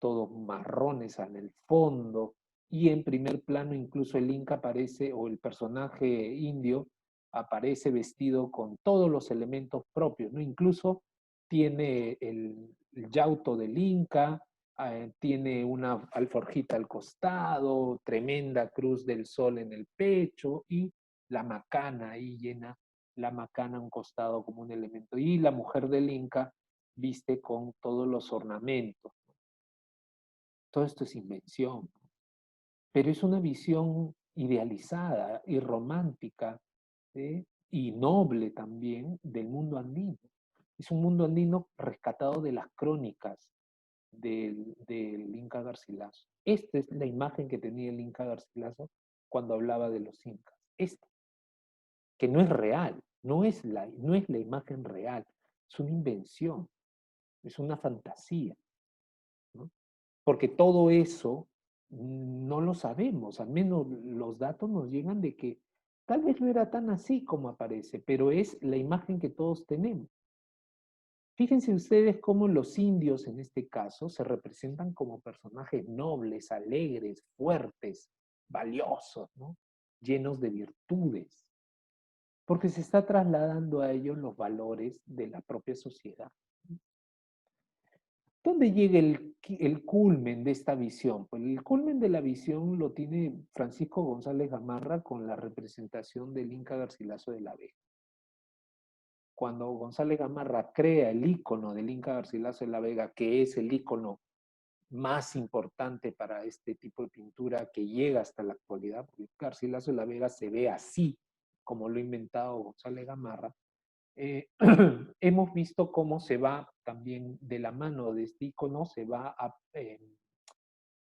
todos marrones en el fondo, y en primer plano incluso el inca aparece, o el personaje indio, aparece vestido con todos los elementos propios, ¿no? Incluso tiene el yauto del Inca, tiene una alforjita al costado, tremenda cruz del sol en el pecho y la macana ahí llena, la macana a un costado como un elemento. Y la mujer del Inca viste con todos los ornamentos. Todo esto es invención, pero es una visión idealizada y romántica, ¿sí? Y noble también del mundo andino. Es un mundo andino rescatado de las crónicas del Inca Garcilaso. Esta es la imagen que tenía el Inca Garcilaso cuando hablaba de los incas. Esta, que no es real, no es la imagen real, es una invención, es una fantasía, ¿no? Porque todo eso no lo sabemos, al menos los datos nos llegan de que tal vez no era tan así como aparece, pero es la imagen que todos tenemos. Fíjense ustedes cómo los indios en este caso se representan como personajes nobles, alegres, fuertes, valiosos, ¿no? Llenos de virtudes, porque se está trasladando a ellos los valores de la propia sociedad. ¿Dónde llega el culmen de esta visión? Pues el culmen de la visión lo tiene Francisco González Gamarra con la representación del Inca Garcilaso de la Vega. Cuando González Gamarra crea el ícono del Inca Garcilaso de la Vega, que es el ícono más importante para este tipo de pintura que llega hasta la actualidad, porque Garcilaso de la Vega se ve así, como lo ha inventado González Gamarra, hemos visto cómo se va también de la mano de este ícono, se va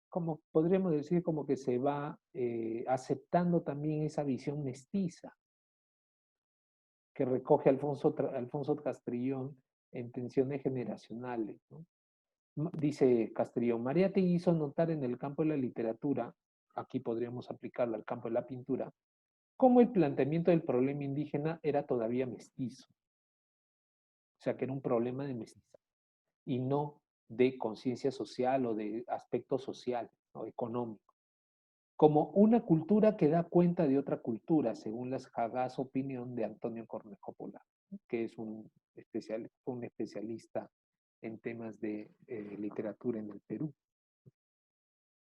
como podríamos decir, como que se va aceptando también esa visión mestiza que recoge Alfonso Castrillón en Tensiones Generacionales, ¿no? Dice Castrillón, Mariátegui hizo notar en el campo de la literatura, aquí podríamos aplicarlo al campo de la pintura, cómo el planteamiento del problema indígena era todavía mestizo. O sea, que era un problema de mestizaje y no de conciencia social o de aspecto social o económico. Como una cultura que da cuenta de otra cultura, según la sagaz opinión de Antonio Cornejo Polar, que es un especialista en temas de literatura en el Perú.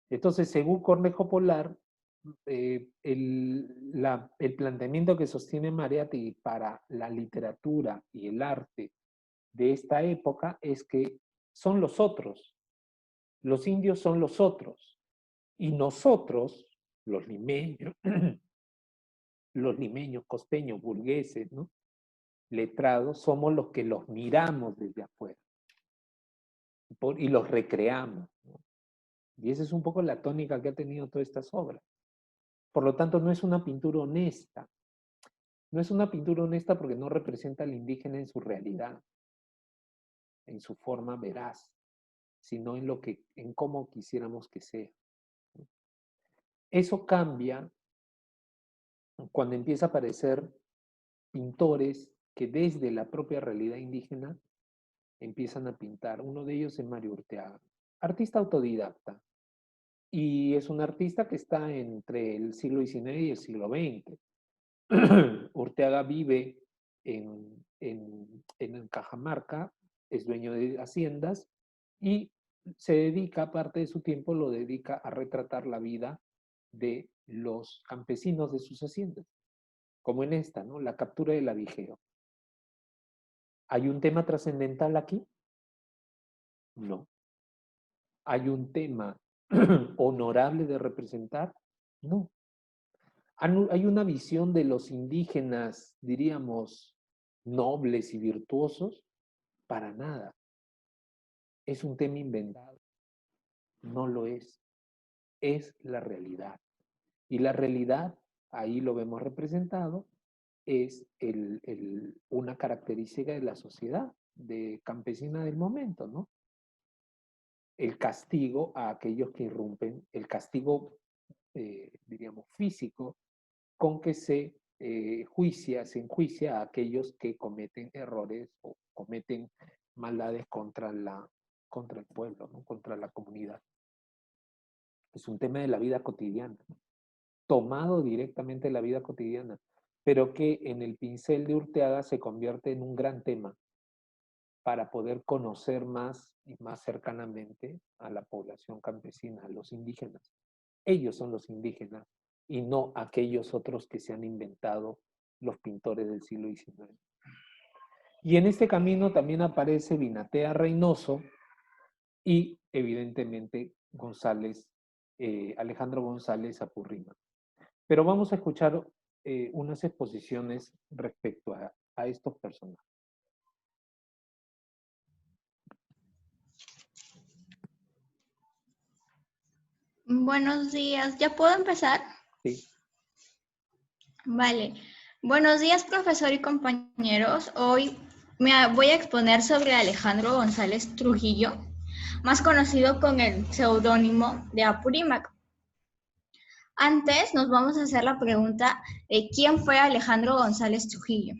Entonces, según Cornejo Polar, el planteamiento que sostiene Mariátegui para la literatura y el arte de esta época es que son los otros. Los indios son los otros. Y nosotros, los limeños, costeños, burgueses, ¿no? Letrados, somos los que los miramos desde afuera y los recreamos, ¿no? Y esa es un poco la tónica que ha tenido todas estas obras. Por lo tanto, no es una pintura honesta. No es una pintura honesta porque no representa al indígena en su realidad, en su forma veraz, sino en cómo quisiéramos que sea. Eso cambia cuando empieza a aparecer pintores que desde la propia realidad indígena empiezan a pintar. Uno de ellos es Mario Urteaga. artista autodidacta. Y es un artista que está entre el siglo XIX y el siglo XX. Urteaga vive en Cajamarca, es dueño de haciendas y se dedica, parte de su tiempo lo dedica a retratar la vida de los campesinos de sus haciendas, como en esta, ¿no? La captura del abigeo. ¿Hay un tema trascendental aquí? No. ¿Hay un tema honorable de representar? No. Hay una visión de los indígenas, diríamos, nobles y virtuosos, para nada. Es un tema inventado. No lo es. Es la realidad. Y la realidad, ahí lo vemos representado, es una característica de la sociedad de campesina del momento, ¿no? El castigo a aquellos que irrumpen, el castigo, diríamos, físico, con que se enjuicia a aquellos que cometen errores o cometen maldades contra el pueblo, ¿no? Contra la comunidad. Es un tema de la vida cotidiana, tomado directamente de la vida cotidiana, pero que en el pincel de Urteaga se convierte en un gran tema para poder conocer más y más cercanamente a la población campesina, a los indígenas. Ellos son los indígenas y no aquellos otros que se han inventado los pintores del siglo XIX. Y en este camino también aparece Vinatea Reynoso y evidentemente Alejandro González Apurrima. Pero vamos a escuchar unas exposiciones respecto a estos personajes. Buenos días, ¿ya puedo empezar? Sí. Vale. Buenos días, profesor y compañeros. Hoy me voy a exponer sobre Alejandro González Trujillo, más conocido con el seudónimo de Apurímac. Antes nos vamos a hacer la pregunta de quién fue Alejandro González Trujillo.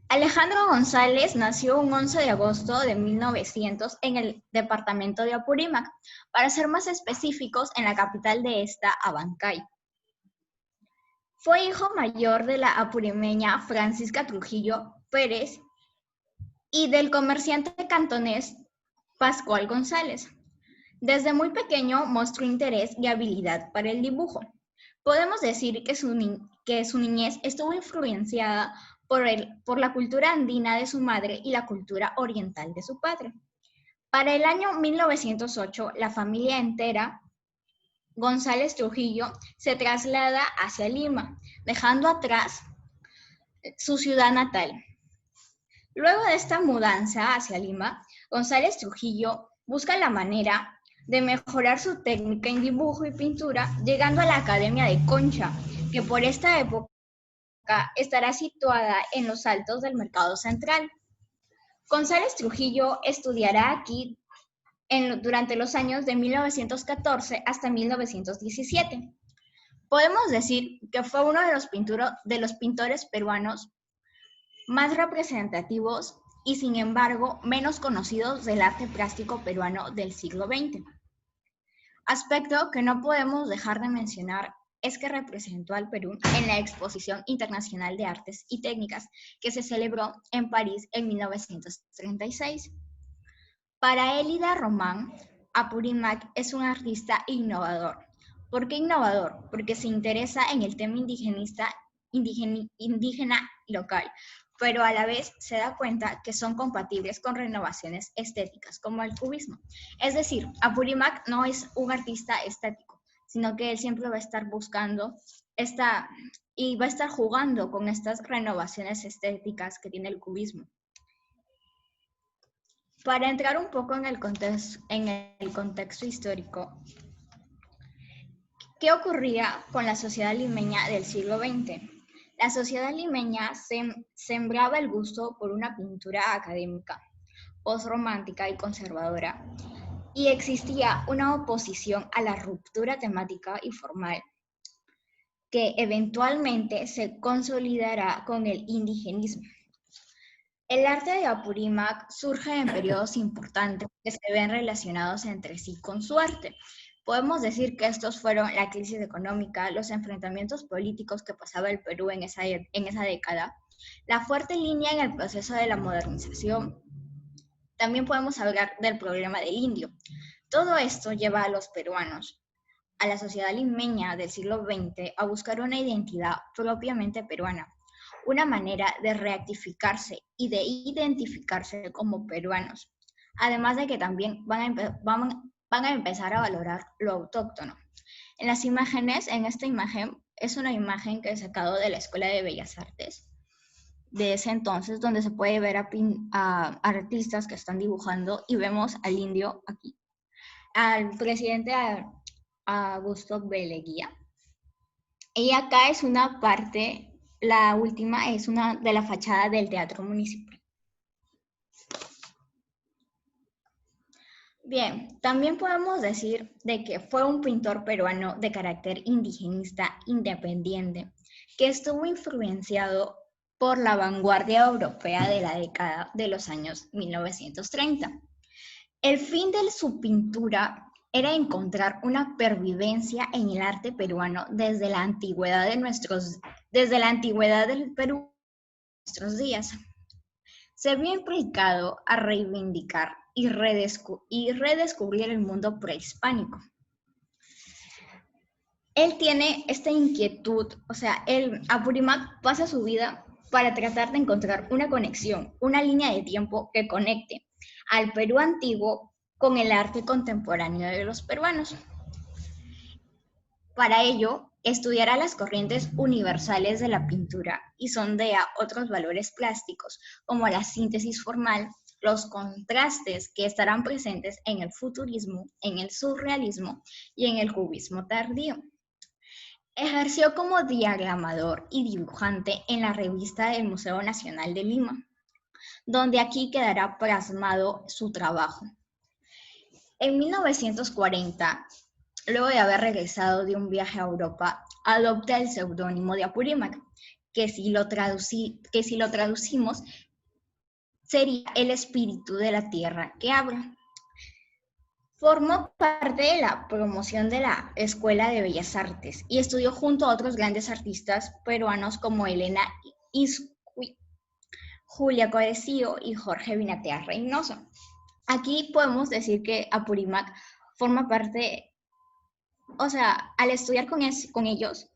Alejandro González nació un 11 de agosto de 1900 en el departamento de Apurímac, para ser más específicos, en la capital de esta, Abancay. Fue hijo mayor de la apurimeña Francisca Trujillo Pérez y del comerciante cantonés Pascual González. Desde muy pequeño mostró interés y habilidad para el dibujo. Podemos decir que su niñez estuvo influenciada por la cultura andina de su madre y la cultura oriental de su padre. Para el año 1908, la familia entera González Trujillo se traslada hacia Lima, dejando atrás su ciudad natal. Luego de esta mudanza hacia Lima, González Trujillo busca la manera de mejorar su técnica en dibujo y pintura, llegando a la Academia de Concha, que por esta época estará situada en los altos del Mercado Central. González Trujillo estudiará aquí durante los años de 1914 hasta 1917. Podemos decir que fue uno de los pintores peruanos más representativos y, sin embargo, menos conocidos del arte plástico peruano del siglo XX. Aspecto que no podemos dejar de mencionar es que representó al Perú en la Exposición Internacional de Artes y Técnicas que se celebró en París en 1936. Para Elida Román, Apurímac es un artista innovador. ¿Por qué innovador? Porque se interesa en el tema indígena local, pero a la vez se da cuenta que son compatibles con renovaciones estéticas, como el cubismo. Es decir, Apurímac no es un artista estético, sino que él siempre va a estar buscando y va a estar jugando con estas renovaciones estéticas que tiene el cubismo. Para entrar un poco en el contexto histórico, ¿qué ocurría con la sociedad limeña del siglo XX? La sociedad limeña sembraba el gusto por una pintura académica, postromántica y conservadora, y existía una oposición a la ruptura temática y formal, que eventualmente se consolidará con el indigenismo. El arte de Apurímac surge en periodos importantes que se ven relacionados entre sí con su arte. Podemos decir que estos fueron la crisis económica, los enfrentamientos políticos que pasaba el Perú en esa década, la fuerte línea en el proceso de la modernización. También podemos hablar del problema del indio. Todo esto lleva a los peruanos, a la sociedad limeña del siglo XX, a buscar una identidad propiamente peruana, una manera de reactificarse y de identificarse como peruanos, además de que también van a empezar a valorar lo autóctono. En las imágenes, en esta imagen, es una imagen que he sacado de la Escuela de Bellas Artes de ese entonces, donde se puede ver a artistas que están dibujando y vemos al indio aquí, al presidente Augusto B. Leguía. Y acá es una parte, la última es una de la fachada del Teatro Municipal. Bien, también podemos decir de que fue un pintor peruano de carácter indigenista independiente, que estuvo influenciado por la vanguardia europea de la década de los años 1930. El fin de su pintura era encontrar una pervivencia en el arte peruano desde la antigüedad del Perú a nuestros días. Se vio implicado a reivindicar y redescubrir el mundo prehispánico. Él tiene esta inquietud, o sea, Apurímac pasa su vida para tratar de encontrar una conexión, una línea de tiempo que conecte al Perú antiguo con el arte contemporáneo de los peruanos. Para ello, estudiará las corrientes universales de la pintura y sondea otros valores plásticos, como la síntesis formal, los contrastes que estarán presentes en el futurismo, en el surrealismo y en el cubismo tardío. Ejerció como diagramador y dibujante en la revista del Museo Nacional de Lima, donde aquí quedará plasmado su trabajo. En 1940, luego de haber regresado de un viaje a Europa, adopta el seudónimo de Apurímac, que si lo traducimos sería el espíritu de la tierra que habla. Formó parte de la promoción de la Escuela de Bellas Artes y estudió junto a otros grandes artistas peruanos como Elena Isqui, Julia Codesio y Jorge Binatea Reynoso. Aquí podemos decir que Apurímac forma parte, o sea, al estudiar con ellos,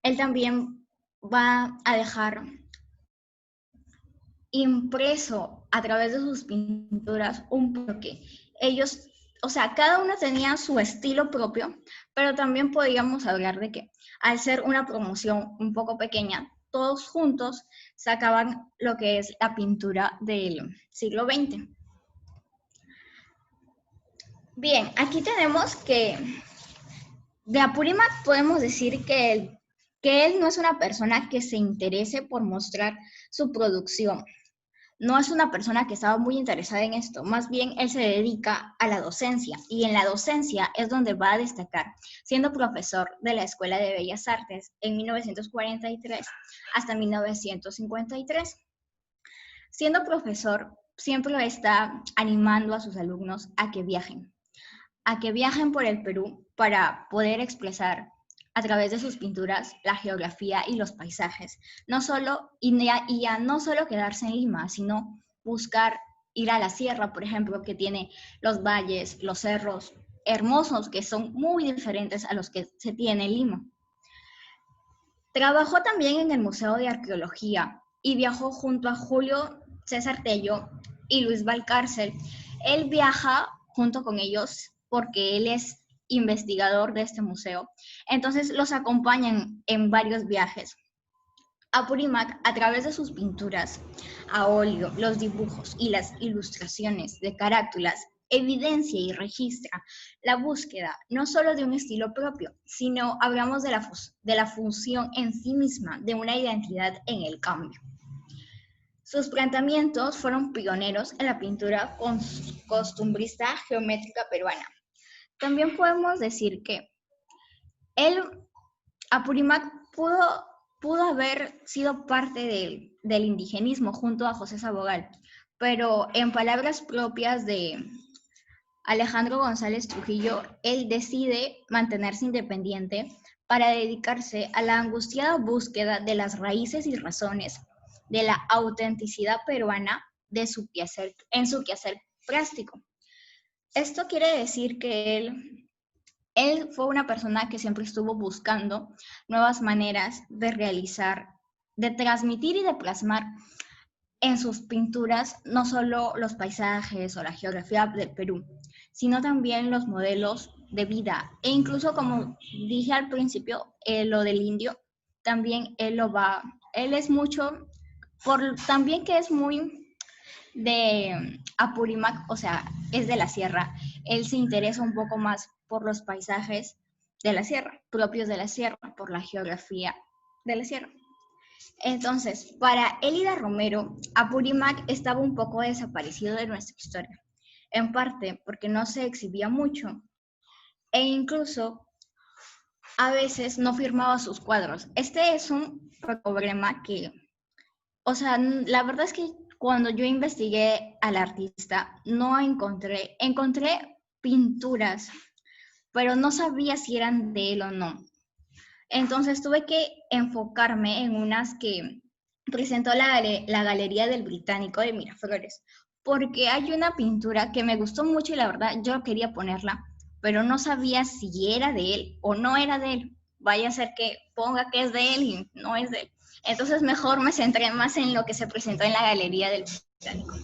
él también va a dejar impreso a través de sus pinturas un bloque. Ellos, o sea, cada uno tenía su estilo propio, pero también podríamos hablar de que al ser una promoción un poco pequeña, todos juntos sacaban lo que es la pintura del siglo XX. Bien, aquí tenemos que de Apurímac podemos decir que él no es una persona que se interese por mostrar su producción. No es una persona que estaba muy interesada en esto, más bien él se dedica a la docencia y en la docencia es donde va a destacar, siendo profesor de la Escuela de Bellas Artes en 1943 hasta 1953. Siendo profesor, siempre está animando a sus alumnos a que viajen por el Perú para poder expresar a través de sus pinturas la geografía y los paisajes. No solo quedarse en Lima, sino buscar ir a la sierra, por ejemplo, que tiene los valles, los cerros hermosos, que son muy diferentes a los que se tiene en Lima. Trabajó también en el Museo de Arqueología y viajó junto a Julio César Tello y Luis Valcárcel. Él viaja junto con ellos porque él es investigador de este museo, entonces los acompañan en varios viajes. Apurímac, a través de sus pinturas a óleo, los dibujos y las ilustraciones de carátulas, evidencia y registra la búsqueda no solo de un estilo propio, sino hablamos de la función en sí misma de una identidad en el cambio. Sus planteamientos fueron pioneros en la pintura costumbrista geométrica peruana. También podemos decir que Apurímac pudo pudo haber sido parte del indigenismo junto a José Sabogal, pero en palabras propias de Alejandro González Trujillo, él decide mantenerse independiente para dedicarse a la angustiada búsqueda de las raíces y razones de la autenticidad peruana en su quehacer plástico. Esto quiere decir que él fue una persona que siempre estuvo buscando nuevas maneras de realizar, de transmitir y de plasmar en sus pinturas no solo los paisajes o la geografía del Perú, sino también los modelos de vida. E incluso, como dije al principio, lo del indio, también él es mucho, también que es muy de Apurímac, o sea, es de la sierra, él se interesa un poco más por los paisajes de la sierra, propios de la sierra, por la geografía de la sierra. Entonces, para Elida Romero, Apurímac estaba un poco desaparecido de nuestra historia, en parte porque no se exhibía mucho e incluso a veces no firmaba sus cuadros. Este es un problema que, o sea, la verdad es que cuando yo investigué al artista, no encontré pinturas, pero no sabía si eran de él o no. Entonces tuve que enfocarme en unas que presentó la Galería del Británico de Miraflores, porque hay una pintura que me gustó mucho y la verdad yo quería ponerla, pero no sabía si era de él o no era de él. Vaya a ser que ponga que es de él y no es de él. Entonces mejor me centré más en lo que se presentó en la Galería del Británico.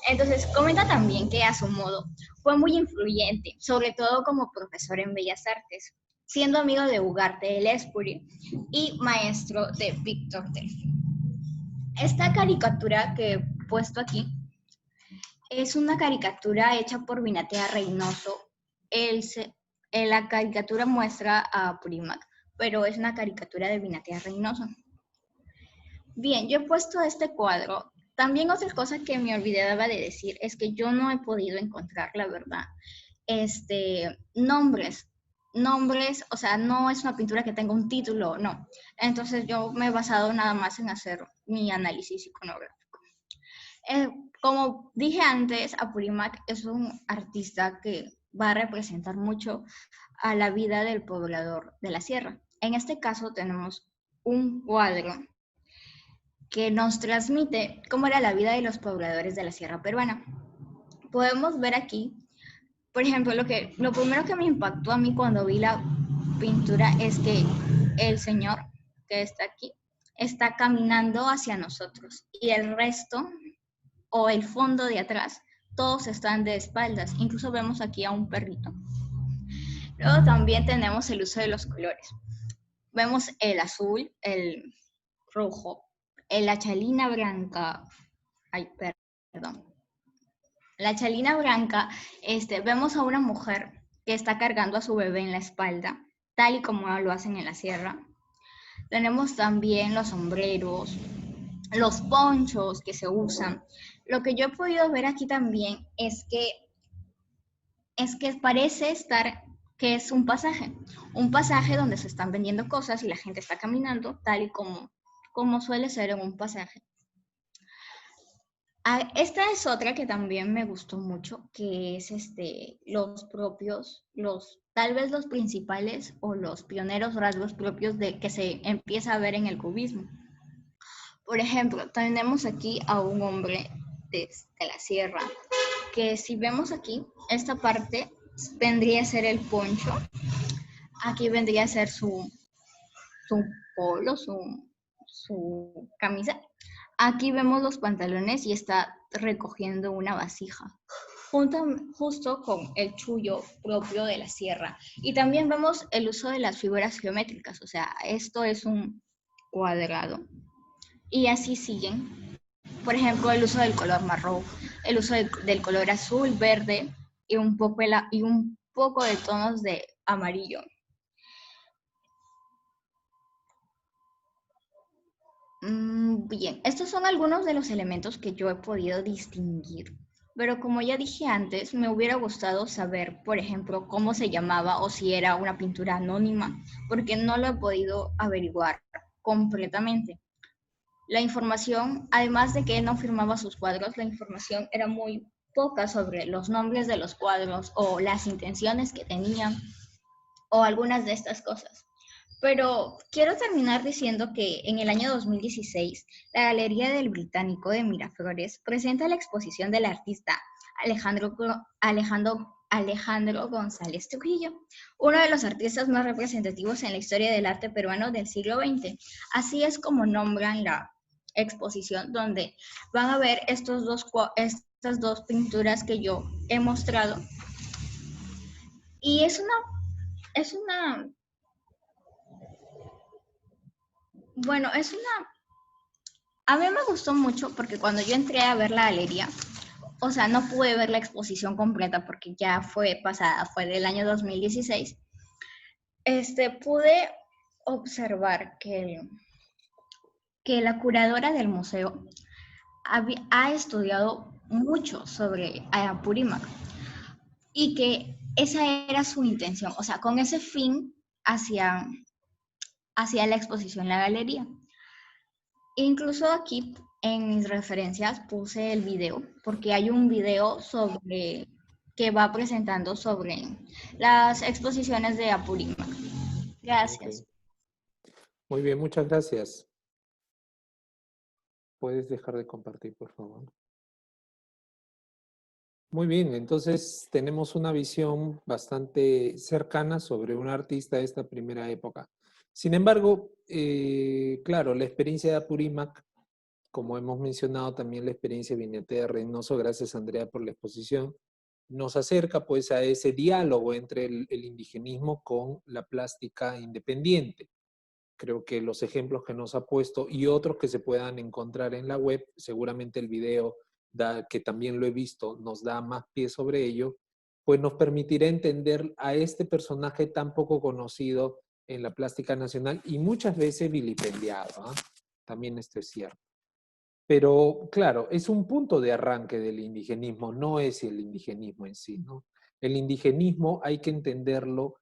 Entonces comenta también que a su modo fue muy influyente, sobre todo como profesor en Bellas Artes, siendo amigo de Ugarte de Lespuri y maestro de Víctor Delfín. Esta caricatura que he puesto aquí es una caricatura hecha por Vinatea Reynoso. La caricatura muestra a Apurímac, pero es una caricatura de Vinatea Reynoso. Bien, yo he puesto este cuadro. También otra cosa que me olvidaba de decir es que yo no he podido encontrar, la verdad, nombres, o sea, no es una pintura que tenga un título, no. Entonces yo me he basado nada más en hacer mi análisis iconográfico. Como dije antes, Apurímac es un artista que va a representar mucho a la vida del poblador de la sierra. En este caso tenemos un cuadro que nos transmite cómo era la vida de los pobladores de la sierra peruana. Podemos ver aquí, por ejemplo, lo primero que me impactó a mí cuando vi la pintura es que el señor que está aquí está caminando hacia nosotros y el resto o el fondo de atrás, todos están de espaldas. Incluso vemos aquí a un perrito. Luego también tenemos el uso de los colores. Vemos el azul, el rojo, la chalina blanca. Ay, perdón. La chalina blanca, vemos a una mujer que está cargando a su bebé en la espalda, tal y como lo hacen en la sierra. Tenemos también los sombreros, los ponchos que se usan. Lo que yo he podido ver aquí también es que parece estar que es un pasaje donde se están vendiendo cosas y la gente está caminando, tal y como suele ser en un pasaje. Esta es otra que también me gustó mucho, que es tal vez los principales o los pioneros rasgos propios de que se empieza a ver en el cubismo. Por ejemplo, tenemos aquí a un hombre de la sierra, que si vemos aquí, esta parte vendría a ser el poncho, aquí vendría a ser su polo, su camisa. Aquí vemos los pantalones y está recogiendo una vasija, justo con el chullo propio de la sierra. Y también vemos el uso de las figuras geométricas, o sea, esto es un cuadrado. Y así siguen. Por ejemplo, el uso del color marrón, el uso del color azul, verde y un poco de tonos de amarillo. Bien, estos son algunos de los elementos que yo he podido distinguir, pero como ya dije antes, me hubiera gustado saber, por ejemplo, cómo se llamaba o si era una pintura anónima, porque no lo he podido averiguar completamente. La información, además de que él no firmaba sus cuadros, la información era muy poca sobre los nombres de los cuadros o las intenciones que tenían o algunas de estas cosas. Pero quiero terminar diciendo que en el año 2016, la Galería del Británico de Miraflores presenta la exposición del artista Alejandro González Trujillo, uno de los artistas más representativos en la historia del arte peruano del siglo XX. Así es como nombran la exposición, donde van a ver estas dos pinturas que yo he mostrado. Y a mí me gustó mucho porque cuando yo entré a ver la galería, o sea, no pude ver la exposición completa porque ya fue pasada, fue del año 2016, pude observar que la curadora del museo ha estudiado mucho sobre Apurímac y que esa era su intención, o sea, con ese fin hacia la exposición, la galería. Incluso aquí en mis referencias puse el video, porque hay un video que va presentando sobre las exposiciones de Apurímac. Gracias. Okay. Muy bien, muchas gracias. ¿Puedes dejar de compartir, por favor? Muy bien, entonces tenemos una visión bastante cercana sobre un artista de esta primera época. Sin embargo, claro, la experiencia de Apurímac, como hemos mencionado también la experiencia de Viñate de Reynoso, gracias Andrea por la exposición, nos acerca pues a ese diálogo entre el indigenismo con la plástica independiente. Creo que los ejemplos que nos ha puesto y otros que se puedan encontrar en la web, seguramente el video que también lo he visto, nos da más pie sobre ello, pues nos permitirá entender a este personaje tan poco conocido en la plástica nacional y muchas veces vilipendiado, ¿eh? También esto es cierto. Pero claro, es un punto de arranque del indigenismo, no es el indigenismo en sí, ¿no? El indigenismo hay que entenderlo,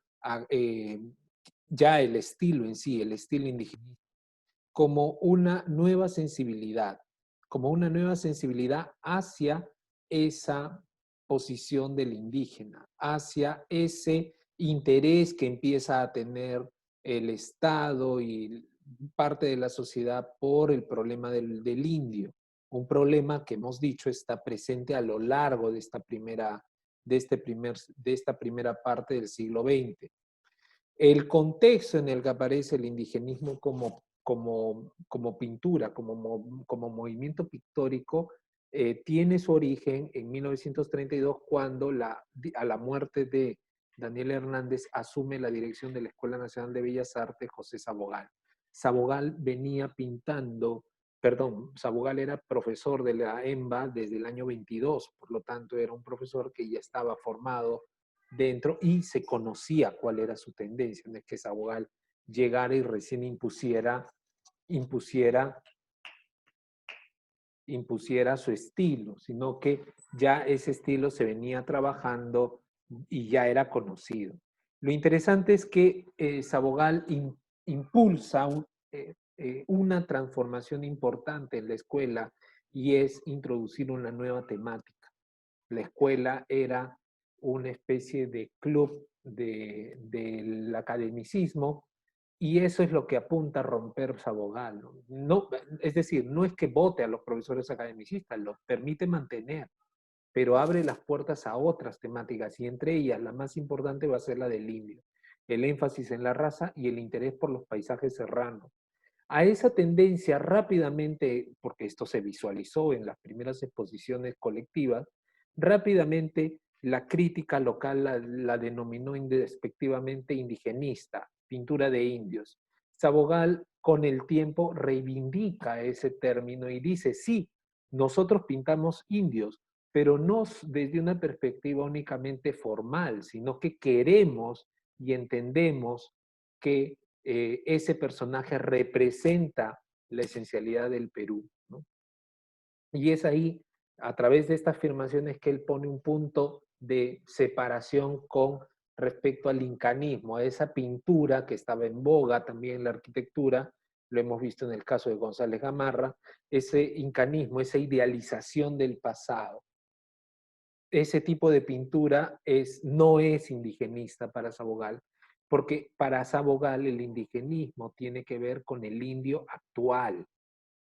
ya el estilo en sí, el estilo indigenista, como una nueva sensibilidad hacia esa posición del indígena, hacia ese interés que empieza a tener el Estado y parte de la sociedad por el problema del indio. Un problema que hemos dicho está presente a lo largo de esta primera parte del siglo XX. El contexto en el que aparece el indigenismo como pintura, como movimiento pictórico, tiene su origen en 1932 cuando a la muerte de Daniel Hernández asume la dirección de la Escuela Nacional de Bellas Artes José Sabogal. Sabogal Sabogal era profesor de la EMBA desde el año 22, por lo tanto era un profesor que ya estaba formado dentro y se conocía cuál era su tendencia, no es que Sabogal llegara y recién impusiera su estilo, sino que ya ese estilo se venía trabajando y ya era conocido. Lo interesante es que Sabogal impulsa una transformación importante en la escuela y es introducir una nueva temática. La escuela era una especie de club del academicismo y eso es lo que apunta a romper Sabogal. No, es decir, no es que vote a los profesores academicistas, los permite mantener, pero abre las puertas a otras temáticas y entre ellas la más importante va a ser la del indio, el énfasis en la raza y el interés por los paisajes serranos. A esa tendencia rápidamente, porque esto se visualizó en las primeras exposiciones colectivas, rápidamente la crítica local la denominó despectivamente indigenista, pintura de indios. Sabogal con el tiempo reivindica ese término y dice, sí, nosotros pintamos indios, pero no desde una perspectiva únicamente formal, sino que queremos y entendemos que ese personaje representa la esencialidad del Perú, ¿no? Y es ahí, a través de estas afirmaciones, que él pone un punto de separación con respecto al incanismo, a esa pintura que estaba en boga también en la arquitectura, lo hemos visto en el caso de González Gamarra, ese incanismo, esa idealización del pasado. Ese tipo de pintura no es indigenista para Sabogal, porque para Sabogal el indigenismo tiene que ver con el indio actual,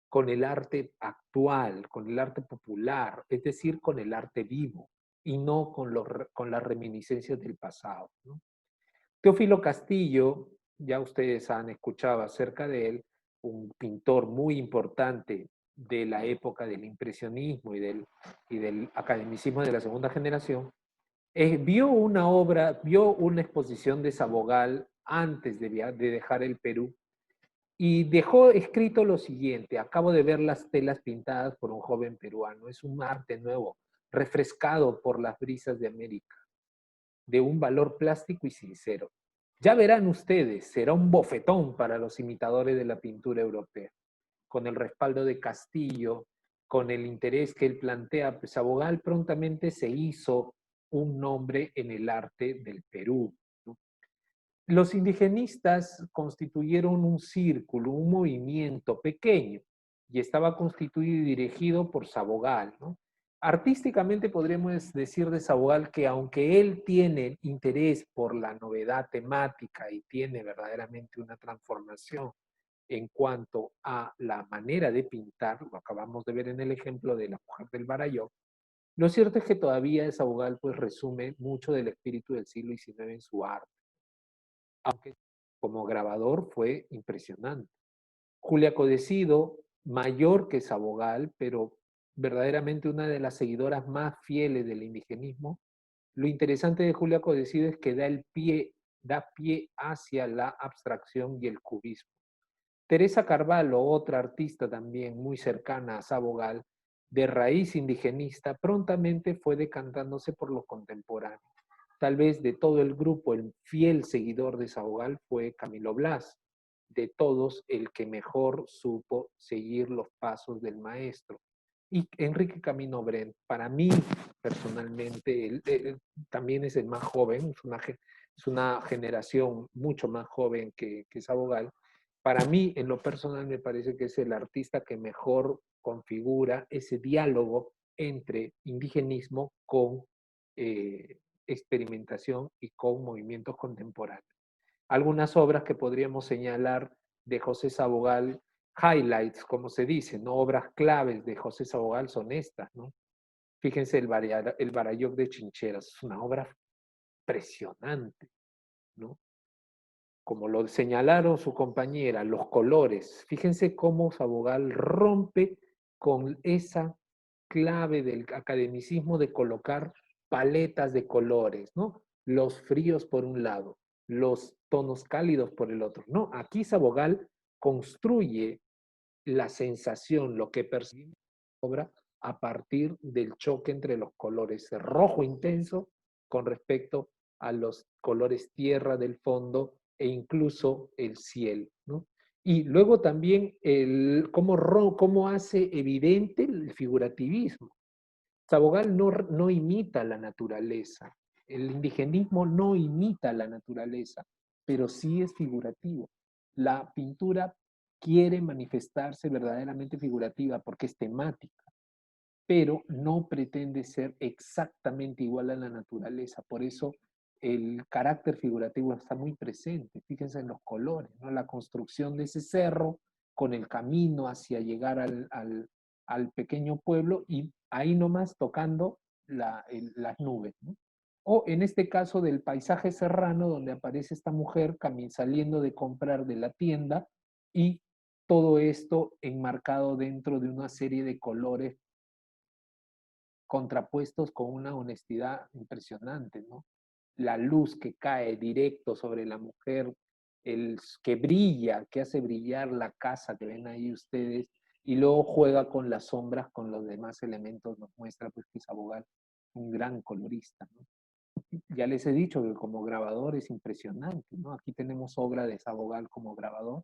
con el arte actual, con el arte popular, es decir, con el arte vivo, y no con las reminiscencias del pasado, ¿no? Teófilo Castillo, ya ustedes han escuchado acerca de él, un pintor muy importante de la época del impresionismo y del academicismo de la segunda generación, vio una exposición de Sabogal antes de dejar el Perú y dejó escrito lo siguiente: acabo de ver las telas pintadas por un joven peruano, es un arte nuevo, refrescado por las brisas de América, de un valor plástico y sincero. Ya verán ustedes, será un bofetón para los imitadores de la pintura europea. Con el respaldo de Castillo, con el interés que él plantea, pues Sabogal prontamente se hizo un nombre en el arte del Perú, ¿no? Los indigenistas constituyeron un círculo, un movimiento pequeño, y estaba constituido y dirigido por Sabogal, ¿no? Artísticamente podríamos decir de Sabogal que aunque él tiene interés por la novedad temática y tiene verdaderamente una transformación en cuanto a la manera de pintar, lo acabamos de ver en el ejemplo de la mujer del Barayó, lo cierto es que todavía Sabogal pues resume mucho del espíritu del siglo XIX en su arte, aunque como grabador fue impresionante. Julia Codecido, mayor que Sabogal, pero verdaderamente una de las seguidoras más fieles del indigenismo. Lo interesante de Julia Codecido es que da pie hacia la abstracción y el cubismo. Teresa Carvalho, otra artista también muy cercana a Sabogal, de raíz indigenista, prontamente fue decantándose por lo contemporáneo. Tal vez de todo el grupo, el fiel seguidor de Sabogal fue Camilo Blas, de todos el que mejor supo seguir los pasos del maestro. Y Enrique Camino Bren, para mí personalmente, él también es el más joven, es una generación mucho más joven que Sabogal. Para mí, en lo personal, me parece que es el artista que mejor configura ese diálogo entre indigenismo con experimentación y con movimientos contemporáneos. Algunas obras que podríamos señalar de José Sabogal, highlights, como se dice, ¿no? Obras claves de José Sabogal son estas, ¿no? Fíjense el Barayoc de Chincheras, es una obra impresionante, ¿no? Como lo señalaron su compañera, los colores. Fíjense cómo Sabogal rompe con esa clave del academicismo de colocar paletas de colores, ¿no? Los fríos por un lado, los tonos cálidos por el otro. No, aquí Sabogal construye la sensación, lo que percibimos en la obra a partir del choque entre los colores rojo intenso con respecto a los colores tierra del fondo e incluso el cielo, ¿no? Y luego también cómo hace evidente el figurativismo. Sabogal no imita la naturaleza, el indigenismo no imita la naturaleza, pero sí es figurativo. La pintura quiere manifestarse verdaderamente figurativa porque es temática, pero no pretende ser exactamente igual a la naturaleza. Por eso el carácter figurativo está muy presente. Fíjense en los colores, ¿no? La construcción de ese cerro con el camino hacia llegar al pequeño pueblo y ahí nomás tocando las nubes, ¿no? O en este caso del paisaje serrano donde aparece esta mujer saliendo de comprar de la tienda y todo esto enmarcado dentro de una serie de colores contrapuestos con una honestidad impresionante, ¿no? La luz que cae directo sobre la mujer, que brilla, que hace brillar la casa que ven ahí ustedes, y luego juega con las sombras, con los demás elementos, nos muestra pues que Sabogal un gran colorista, ¿no? Ya les he dicho que como grabador es impresionante, ¿no? Aquí tenemos obra de Sabogal como grabador.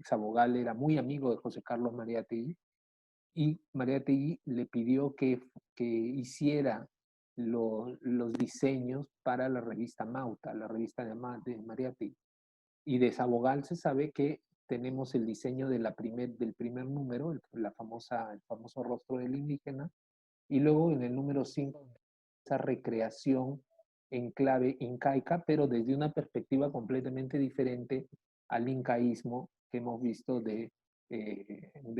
Sabogal era muy amigo de José Carlos Mariátegui, y Mariátegui le pidió que hiciera los diseños para la revista Mauta, la revista de Mariátegui. Y de Sabogal se sabe que tenemos el diseño de del primer número, el famoso rostro del indígena, y luego en el número 5, esa recreación en clave incaica, pero desde una perspectiva completamente diferente al incaísmo que hemos visto de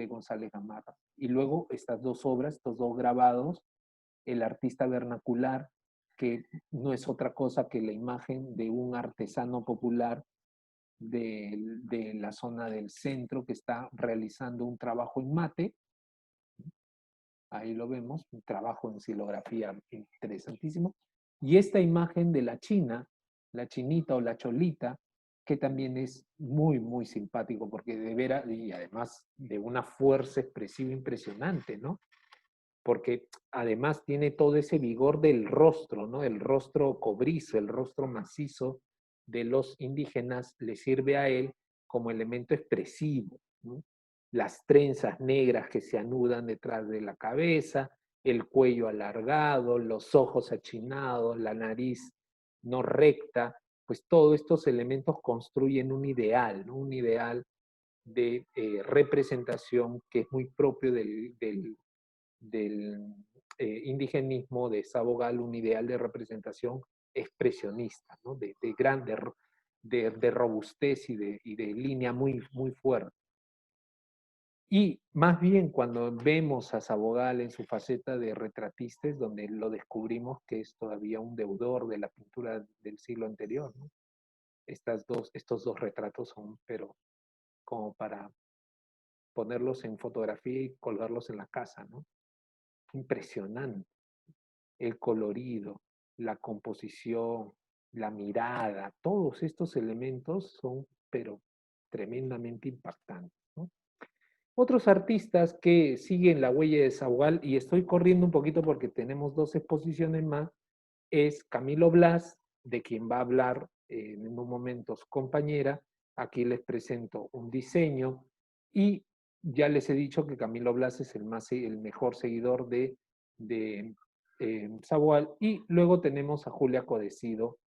González Gamarra. Y luego estas dos obras, estos dos grabados, el artista vernacular, que no es otra cosa que la imagen de un artesano popular de la zona del centro que está realizando un trabajo en mate. Ahí lo vemos, un trabajo en xilografía interesantísimo. Y esta imagen de la china, la chinita o la cholita, que también es muy, muy simpático, porque de veras, y además de una fuerza expresiva impresionante, ¿no? Porque además tiene todo ese vigor del rostro, ¿no? El rostro cobrizo, el rostro macizo de los indígenas le sirve a él como elemento expresivo, ¿no? Las trenzas negras que se anudan detrás de la cabeza, el cuello alargado, los ojos achinados, la nariz no recta, pues todos estos elementos construyen un ideal, ¿no? Un ideal de representación que es muy propio del indigenismo de Sabogal, un ideal de representación expresionista, ¿no? de robustez y de línea muy, muy fuerte. Y más bien cuando vemos a Sabogal en su faceta de retratista es donde lo descubrimos que es todavía un deudor de la pintura del siglo anterior, ¿no? Estos dos retratos son, pero como para ponerlos en fotografía y colgarlos en la casa, ¿no? Impresionante. El colorido, la composición, la mirada, todos estos elementos son, pero tremendamente impactantes, ¿no? Otros artistas que siguen la huella de Sabogal, y estoy corriendo un poquito porque tenemos 2 exposiciones más, es Camilo Blas, de quien va a hablar en unos momentos compañera. Aquí les presento un diseño y ya les he dicho que Camilo Blas es el mejor seguidor de Sabogal, y luego tenemos a Julia Codecido,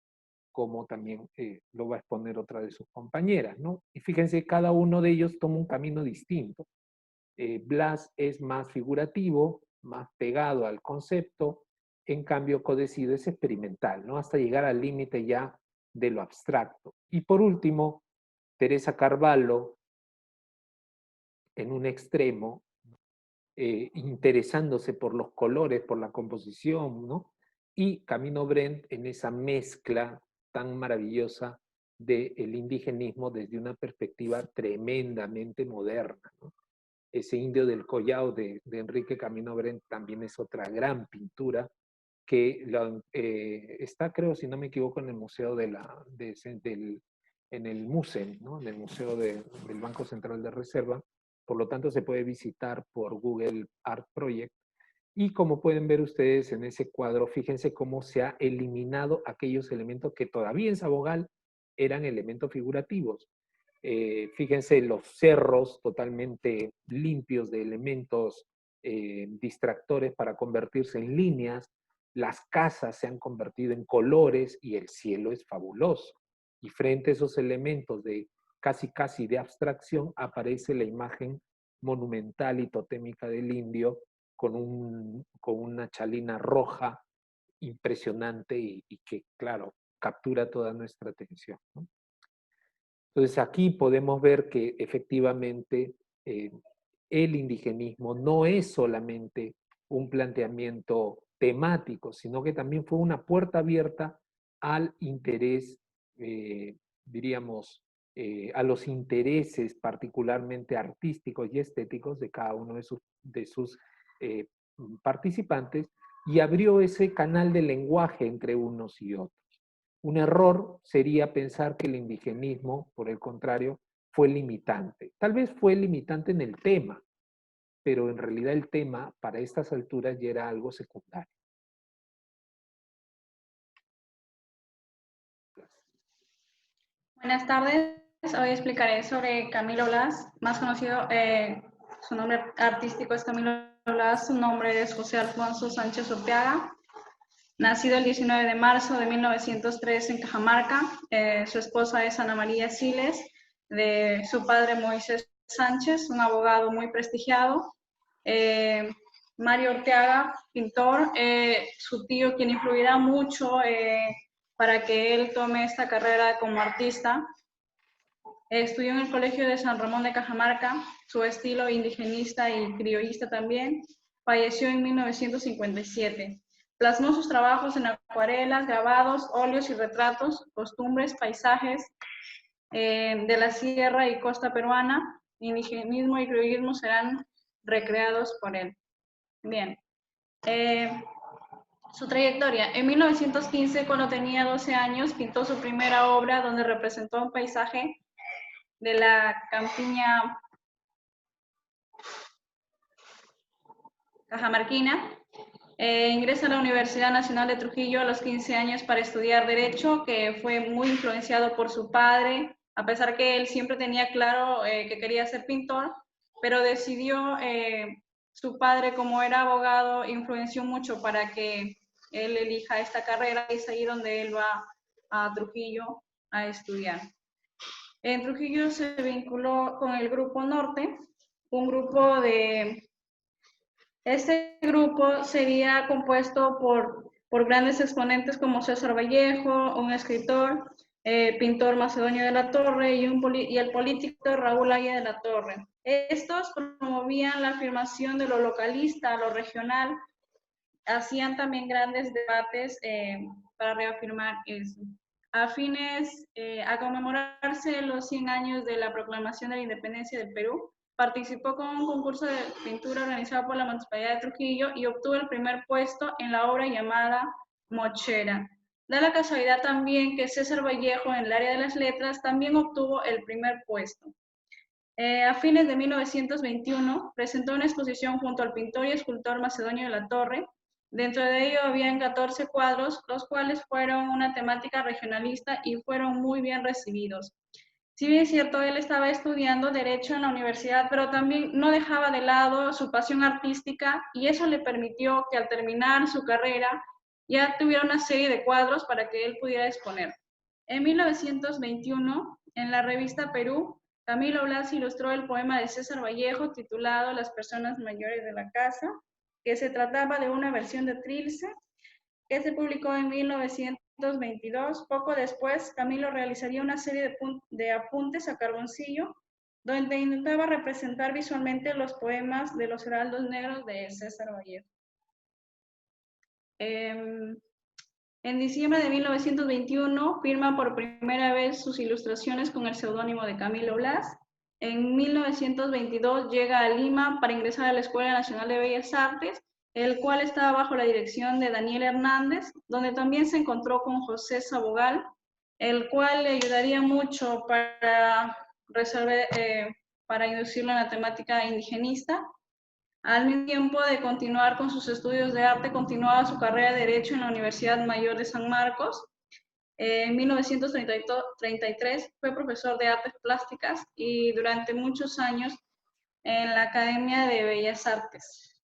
como también lo va a exponer otra de sus compañeras, ¿no? Y fíjense, cada uno de ellos toma un camino distinto. Blas es más figurativo, más pegado al concepto, en cambio Codecido es experimental, ¿no? Hasta llegar al límite ya de lo abstracto. Y por último, Teresa Carvalho, en un extremo, interesándose por los colores, por la composición, ¿no? Y Camino Brent en esa mezcla tan maravillosa del indigenismo desde una perspectiva tremendamente moderna, ¿no? Ese Indio del Collao de Enrique Camino Brent también es otra gran pintura que está, creo, si no me equivoco, en el Museo en el MUSEM, ¿no? En el Museo del Banco Central de Reserva. Por lo tanto, se puede visitar por Google Art Project. Y como pueden ver ustedes en ese cuadro, fíjense cómo se ha eliminado aquellos elementos que todavía en Sabogal eran elementos figurativos. Fíjense los cerros totalmente limpios de elementos distractores para convertirse en líneas, las casas se han convertido en colores y el cielo es fabuloso. Y frente a esos elementos de casi de abstracción aparece la imagen monumental y totémica del indio con una chalina roja impresionante y que, claro, captura toda nuestra atención, ¿no? Entonces aquí podemos ver que efectivamente el indigenismo no es solamente un planteamiento temático, sino que también fue una puerta abierta al interés, diríamos, a los intereses particularmente artísticos y estéticos de cada uno de sus participantes, y abrió ese canal de lenguaje entre unos y otros. Un error sería pensar que el indigenismo, por el contrario, fue limitante. Tal vez fue limitante en el tema, pero en realidad el tema para estas alturas ya era algo secundario. Buenas tardes, hoy explicaré sobre Camilo Blas, más conocido, su nombre artístico es Camilo Blas, su nombre es José Alfonso Sánchez Urteaga. nacido el 19 de marzo de 1903 en Cajamarca. Su esposa es Ana María Siles, de su padre Moisés Sánchez, un abogado muy prestigiado. Mario Orteaga, pintor, su tío, quien influirá mucho para que él tome esta carrera como artista. Estudió en el Colegio de San Ramón de Cajamarca, su estilo indigenista y criollista también. Falleció en 1957. Plasmó sus trabajos en acuarelas, grabados, óleos y retratos, costumbres, paisajes de la sierra y costa peruana. Indigenismo y criollismo serán recreados por él. Bien. Su trayectoria. En 1915, cuando tenía 12 años, pintó su primera obra donde representó un paisaje de la campiña cajamarquina. Ingresa a la Universidad Nacional de Trujillo a los 15 años para estudiar Derecho, que fue muy influenciado por su padre, a pesar que él siempre tenía claro que quería ser pintor, pero decidió, su padre como era abogado, influenció mucho para que él elija esta carrera, y es ahí donde él va a Trujillo a estudiar. En Trujillo se vinculó con el Grupo Norte, un grupo de... Este grupo sería compuesto por grandes exponentes como César Vallejo, un escritor, pintor Macedonio de la Torre y el político Raúl Aya de la Torre. Estos promovían la afirmación de lo localista, lo regional, hacían también grandes debates para reafirmar eso. A conmemorarse los 100 años de la proclamación de la independencia del Perú, participó con un concurso de pintura organizado por la Municipalidad de Trujillo y obtuvo el primer puesto en la obra llamada Mochera. Da la casualidad también que César Vallejo, en el área de las letras, también obtuvo el primer puesto. A fines de 1921, presentó una exposición junto al pintor y escultor Macedonio de la Torre. Dentro de ello habían 14 cuadros, los cuales fueron una temática regionalista y fueron muy bien recibidos. Si bien es cierto, él estaba estudiando Derecho en la universidad, pero también no dejaba de lado su pasión artística, y eso le permitió que al terminar su carrera ya tuviera una serie de cuadros para que él pudiera exponer. En 1921, en la revista Perú, Camilo Blas ilustró el poema de César Vallejo titulado Las personas mayores de la casa, que se trataba de una versión de Trilce, que se publicó en 1922. Poco después, Camilo realizaría una serie de apuntes a carboncillo, donde intentaba representar visualmente los poemas de los heraldos negros de César Vallejo. En diciembre de 1921 firma por primera vez sus ilustraciones con el seudónimo de Camilo Blas. En 1922 llega a Lima para ingresar a la Escuela Nacional de Bellas Artes, el cual estaba bajo la dirección de Daniel Hernández, donde también se encontró con José Sabogal, el cual le ayudaría mucho para inducirlo en la temática indigenista. Al mismo tiempo de continuar con sus estudios de arte, continuaba su carrera de Derecho en la Universidad Mayor de San Marcos. En 1933 fue profesor de Artes Plásticas y durante muchos años en la Academia de Bellas Artes.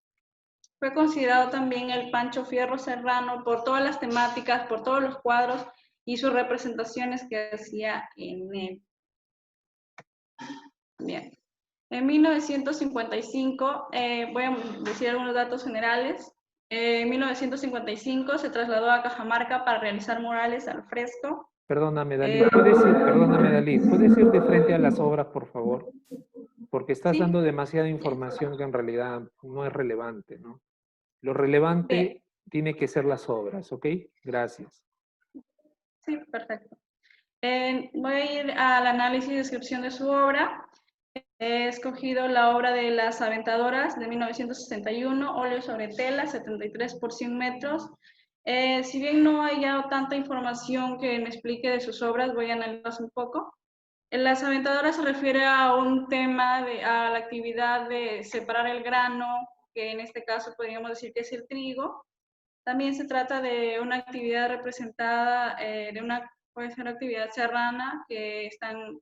Fue considerado también el Pancho Fierro Serrano por todas las temáticas, por todos los cuadros y sus representaciones que hacía en él. Bien. En 1955, voy a decir algunos datos generales. En 1955 se trasladó a Cajamarca para realizar murales al fresco. Perdóname, Dalí, ¿puedes ir de frente a las obras, por favor? Porque estás Sí. dando demasiada información que en realidad no es relevante, ¿no? Lo relevante Bien. tiene que ser las obras, ¿ok? Gracias. Sí, perfecto. Voy a ir al análisis y descripción de su obra. He escogido la obra de Las Aventadoras de 1961, óleo sobre tela, 73 por 100 metros. Si bien no hay ya tanta información que me explique de sus obras, voy a analizarlas un poco. Las Aventadoras se refiere a un tema, a la actividad de separar el grano, que en este caso podríamos decir que es el trigo. También se trata de una actividad representada, puede ser una actividad serrana, que están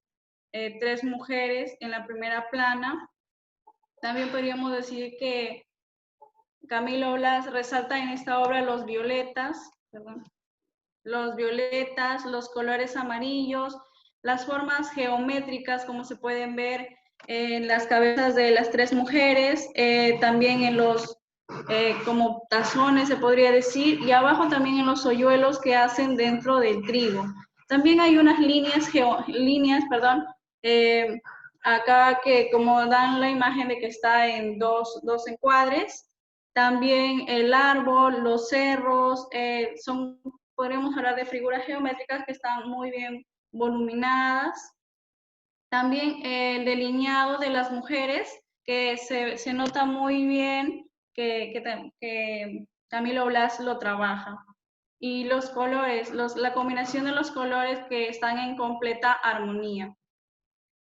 3 mujeres en la primera plana. También podríamos decir que Camilo Blas resalta en esta obra los violetas, perdón, los violetas, los colores amarillos, las formas geométricas, como se pueden ver en las cabezas de las tres mujeres, también en los como tazones, se podría decir, y abajo también en los hoyuelos que hacen dentro del trigo. También hay unas líneas, acá que como dan la imagen de que está en dos encuadres. También el árbol, los cerros, podríamos hablar de figuras geométricas que están muy bien voluminadas. También el delineado de las mujeres, que se nota muy bien que Camilo Blas lo trabaja. Y los colores, la combinación de los colores que están en completa armonía.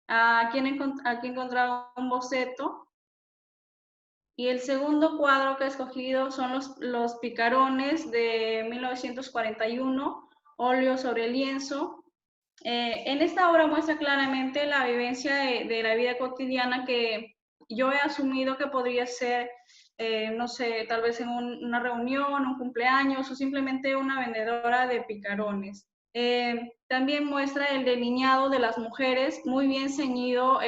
Aquí he encontrado un boceto. Y el segundo cuadro que he escogido son los picarones de 1941, óleo sobre lienzo. En esta obra muestra claramente la vivencia de la vida cotidiana que yo he asumido que podría ser, no sé, tal vez en una reunión, un cumpleaños o simplemente una vendedora de picarones. También muestra el delineado de las mujeres, muy bien ceñido,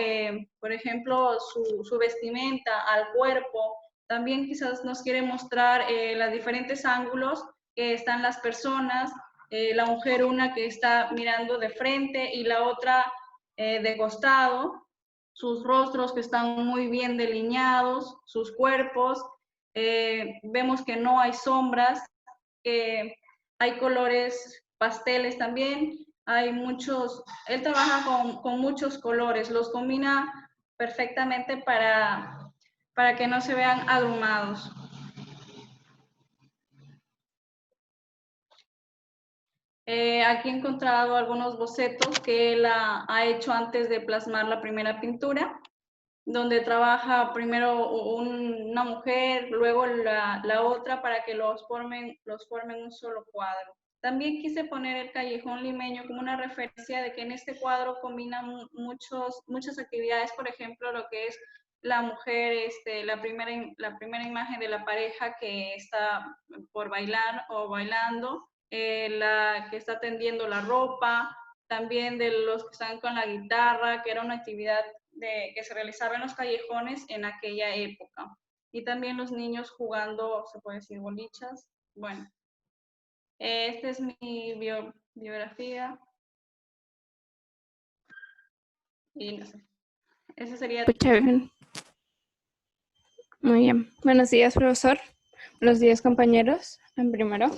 por ejemplo, su vestimenta al cuerpo. También quizás nos quiere mostrar los diferentes ángulos que están las personas, la mujer una que está mirando de frente y la otra de costado, sus rostros que están muy bien delineados, sus cuerpos, vemos que no hay sombras, hay colores pasteles también, él trabaja con muchos colores, los combina perfectamente para que no se vean abrumados. Aquí he encontrado algunos bocetos que él ha hecho antes de plasmar la primera pintura, donde trabaja primero una mujer, luego la otra para que los formen un solo cuadro. También quise poner el callejón limeño como una referencia de que en este cuadro combina muchas actividades, por ejemplo, lo que es la mujer, la primera imagen de la pareja que está por bailar o bailando, la que está tendiendo la ropa, también de los que están con la guitarra, que era una actividad que se realizaba en los callejones en aquella época. Y también los niños jugando, se puede decir, bolichas. Bueno, esta es mi biografía. Y no sé, eso sería... Pues chévere. Muy bien. Buenos días, profesor. Buenos días, compañeros. En primero,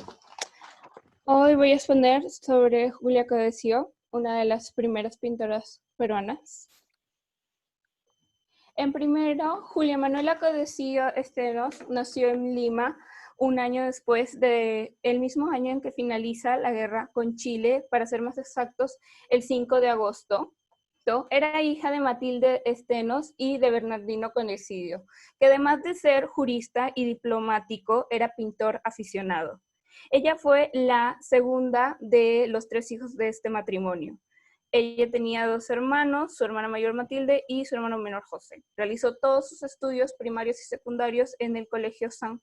hoy voy a exponer sobre Julia Codesio, una de las primeras pintoras peruanas. En primero, Julia Manuela Codesio Estenos nació en Lima un año después el mismo año en que finaliza la guerra con Chile, para ser más exactos, el 5 de agosto. Era hija de Matilde Estenos y de Bernardino Codesio, que además de ser jurista y diplomático, era pintor aficionado. Ella fue la segunda de los 3 hijos de este matrimonio. Ella tenía 2 hermanos, su hermana mayor Matilde y su hermano menor José. Realizó todos sus estudios primarios y secundarios en el Colegio San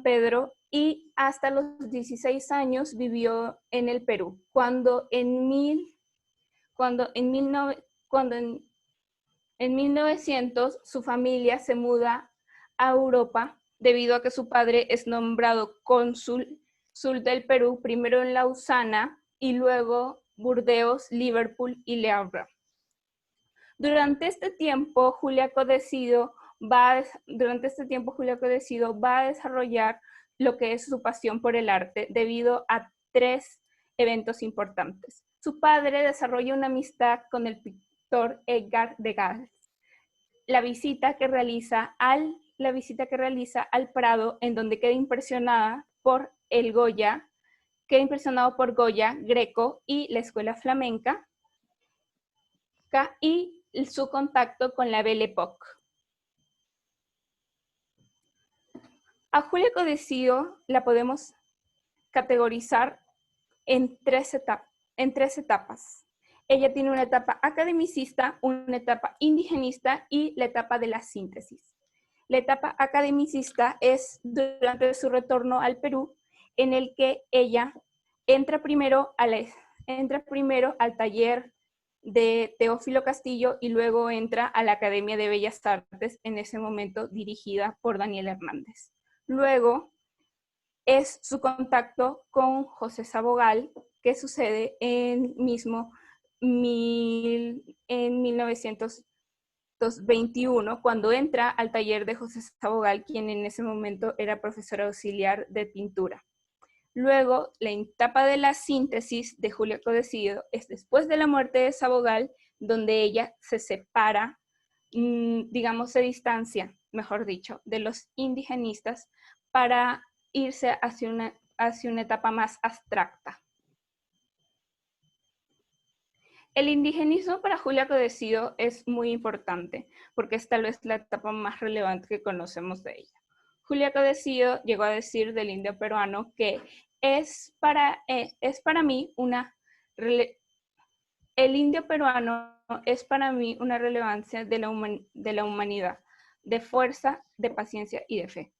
Pedro y hasta los 16 años vivió en el Perú, cuando en 1900 su familia se muda a Europa debido a que su padre es nombrado cónsul del Perú, primero en Lausana y luego Burdeos, Liverpool y Le Havre. Durante este tiempo, Julia Codesio va a desarrollar lo que es su pasión por el arte debido a 3 eventos importantes. Su padre desarrolla una amistad con el pintor Edgar Degas. La visita que realiza al Prado, en donde queda impresionado por Goya, Greco y la escuela flamenca, y su contacto con la Belle Époque. A Julia Codesio la podemos categorizar en tres etapas. Ella tiene una etapa academicista, una etapa indigenista y la etapa de la síntesis. La etapa academicista es durante su retorno al Perú, en el que ella entra primero al taller de Teófilo Castillo y luego entra a la Academia de Bellas Artes, en ese momento dirigida por Daniel Hernández. Luego es su contacto con José Sabogal, que sucede en 1921, cuando entra al taller de José Sabogal, quien en ese momento era profesor auxiliar de pintura. Luego, la etapa de la síntesis de Julia Codecido es después de la muerte de Sabogal, donde ella se separa, digamos, se distancia, mejor dicho, de los indigenistas para irse hacia una etapa más abstracta. El indigenismo para Julia Codecido es muy importante, porque es tal vez la etapa más relevante que conocemos de ella. Julia Codecido llegó a decir del indio peruano que el indio peruano es para mí una relevancia de la humanidad, de fuerza, de paciencia y de fe.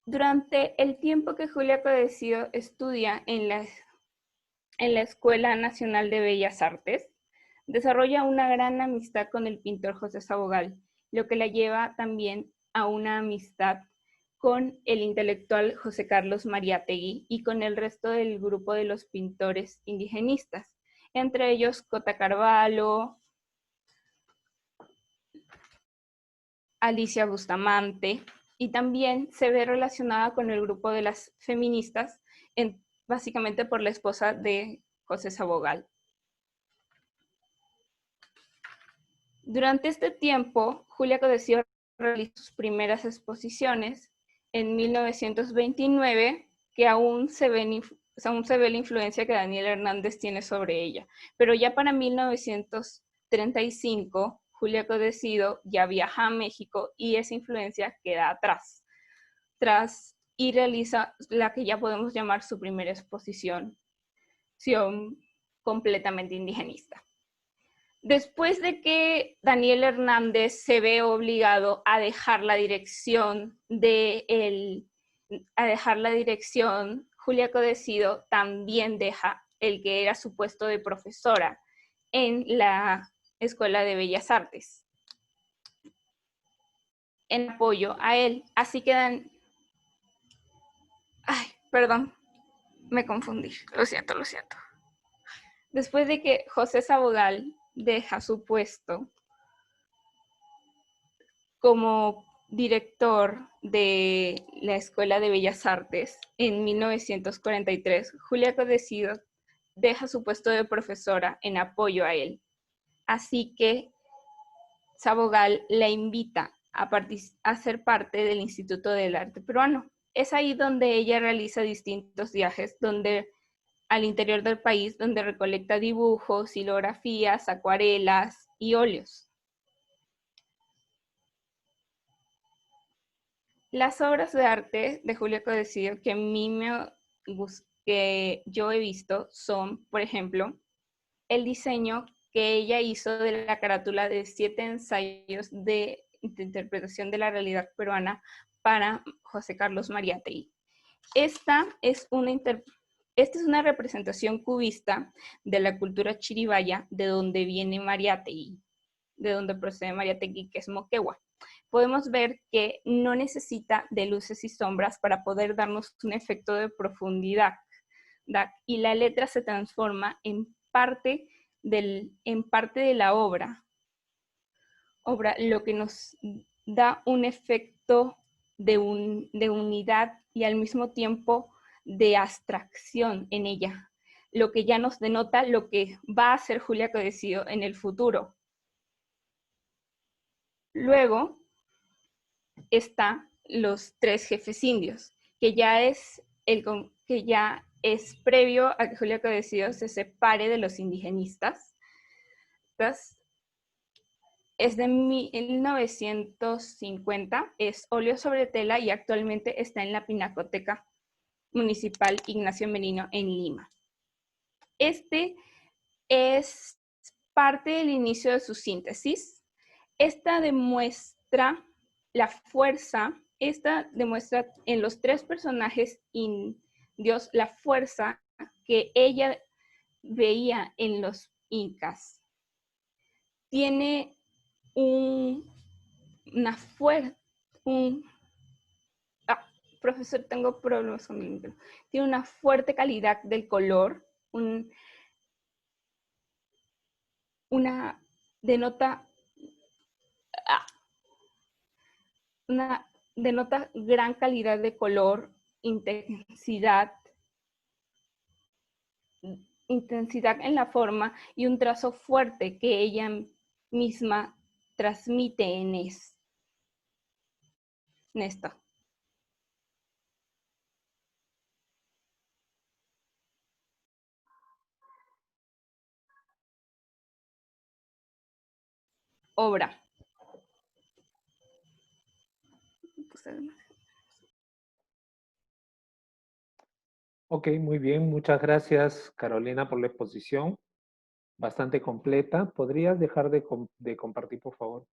Durante el tiempo que Julia Codecido estudia en la Escuela Nacional de Bellas Artes, desarrolla una gran amistad con el pintor José Sabogal, lo que la lleva también a una amistad con el intelectual José Carlos Mariátegui y con el resto del grupo de los pintores indigenistas, entre ellos Cota Carvalho, Alicia Bustamante, y también se ve relacionada con el grupo de las feministas, básicamente por la esposa de José Sabogal. Durante este tiempo, Julia Codecido realizó sus primeras exposiciones en 1929, que aún se ve la influencia que Daniel Hernández tiene sobre ella. Pero ya para 1935, Julia Codecido ya viaja a México y esa influencia queda atrás, y realiza la que ya podemos llamar su primera exposición completamente indigenista. Después de que Daniel Hernández se ve obligado a dejar la dirección, Julia Codecido también deja el que era su puesto de profesora en la Escuela de Bellas Artes, en apoyo a él. Así quedan... Ay, perdón, me confundí, lo siento. Después de que José Sabogal deja su puesto como director de la Escuela de Bellas Artes en 1943, Julia Codecido deja su puesto de profesora en apoyo a él. Así que Sabogal la invita a ser parte del Instituto del Arte Peruano. Es ahí donde ella realiza distintos viajes al interior del país, donde recolecta dibujos, silografías, acuarelas y óleos. Las obras de arte de Julia Codecido que yo he visto son, por ejemplo, el diseño que ella hizo de la carátula de 7 ensayos de interpretación de la realidad peruana para José Carlos Mariátegui. Esta es una representación cubista de la cultura chiribaya, de donde viene Mariátegui, de donde procede Mariátegui, que es Moquegua. Podemos ver que no necesita de luces y sombras para poder darnos un efecto de profundidad, y la letra se transforma en parte de la obra, lo que nos da un efecto de unidad y al mismo tiempo de abstracción en ella, lo que ya nos denota lo que va a hacer Julia Codecido en el futuro. Luego está Los Tres Jefes Indios, que ya es previo a que Julia Codecido se separe de los indigenistas. Es de 1950, es óleo sobre tela y actualmente está en la Pinacoteca Municipal Ignacio Merino en Lima. Este es parte del inicio de su síntesis. Esta demuestra la fuerza Esta demuestra en los tres personajes indios la fuerza que ella veía en los incas. Tiene una fuerza, profesor, tengo problemas con mi micro. Tiene una fuerte calidad del color, denota gran calidad de color, intensidad en la forma y un trazo fuerte que ella misma transmite en esto. Obra. Ok, muy bien. Muchas gracias, Carolina, por la exposición. Bastante completa. ¿Podrías dejar de compartir, por favor?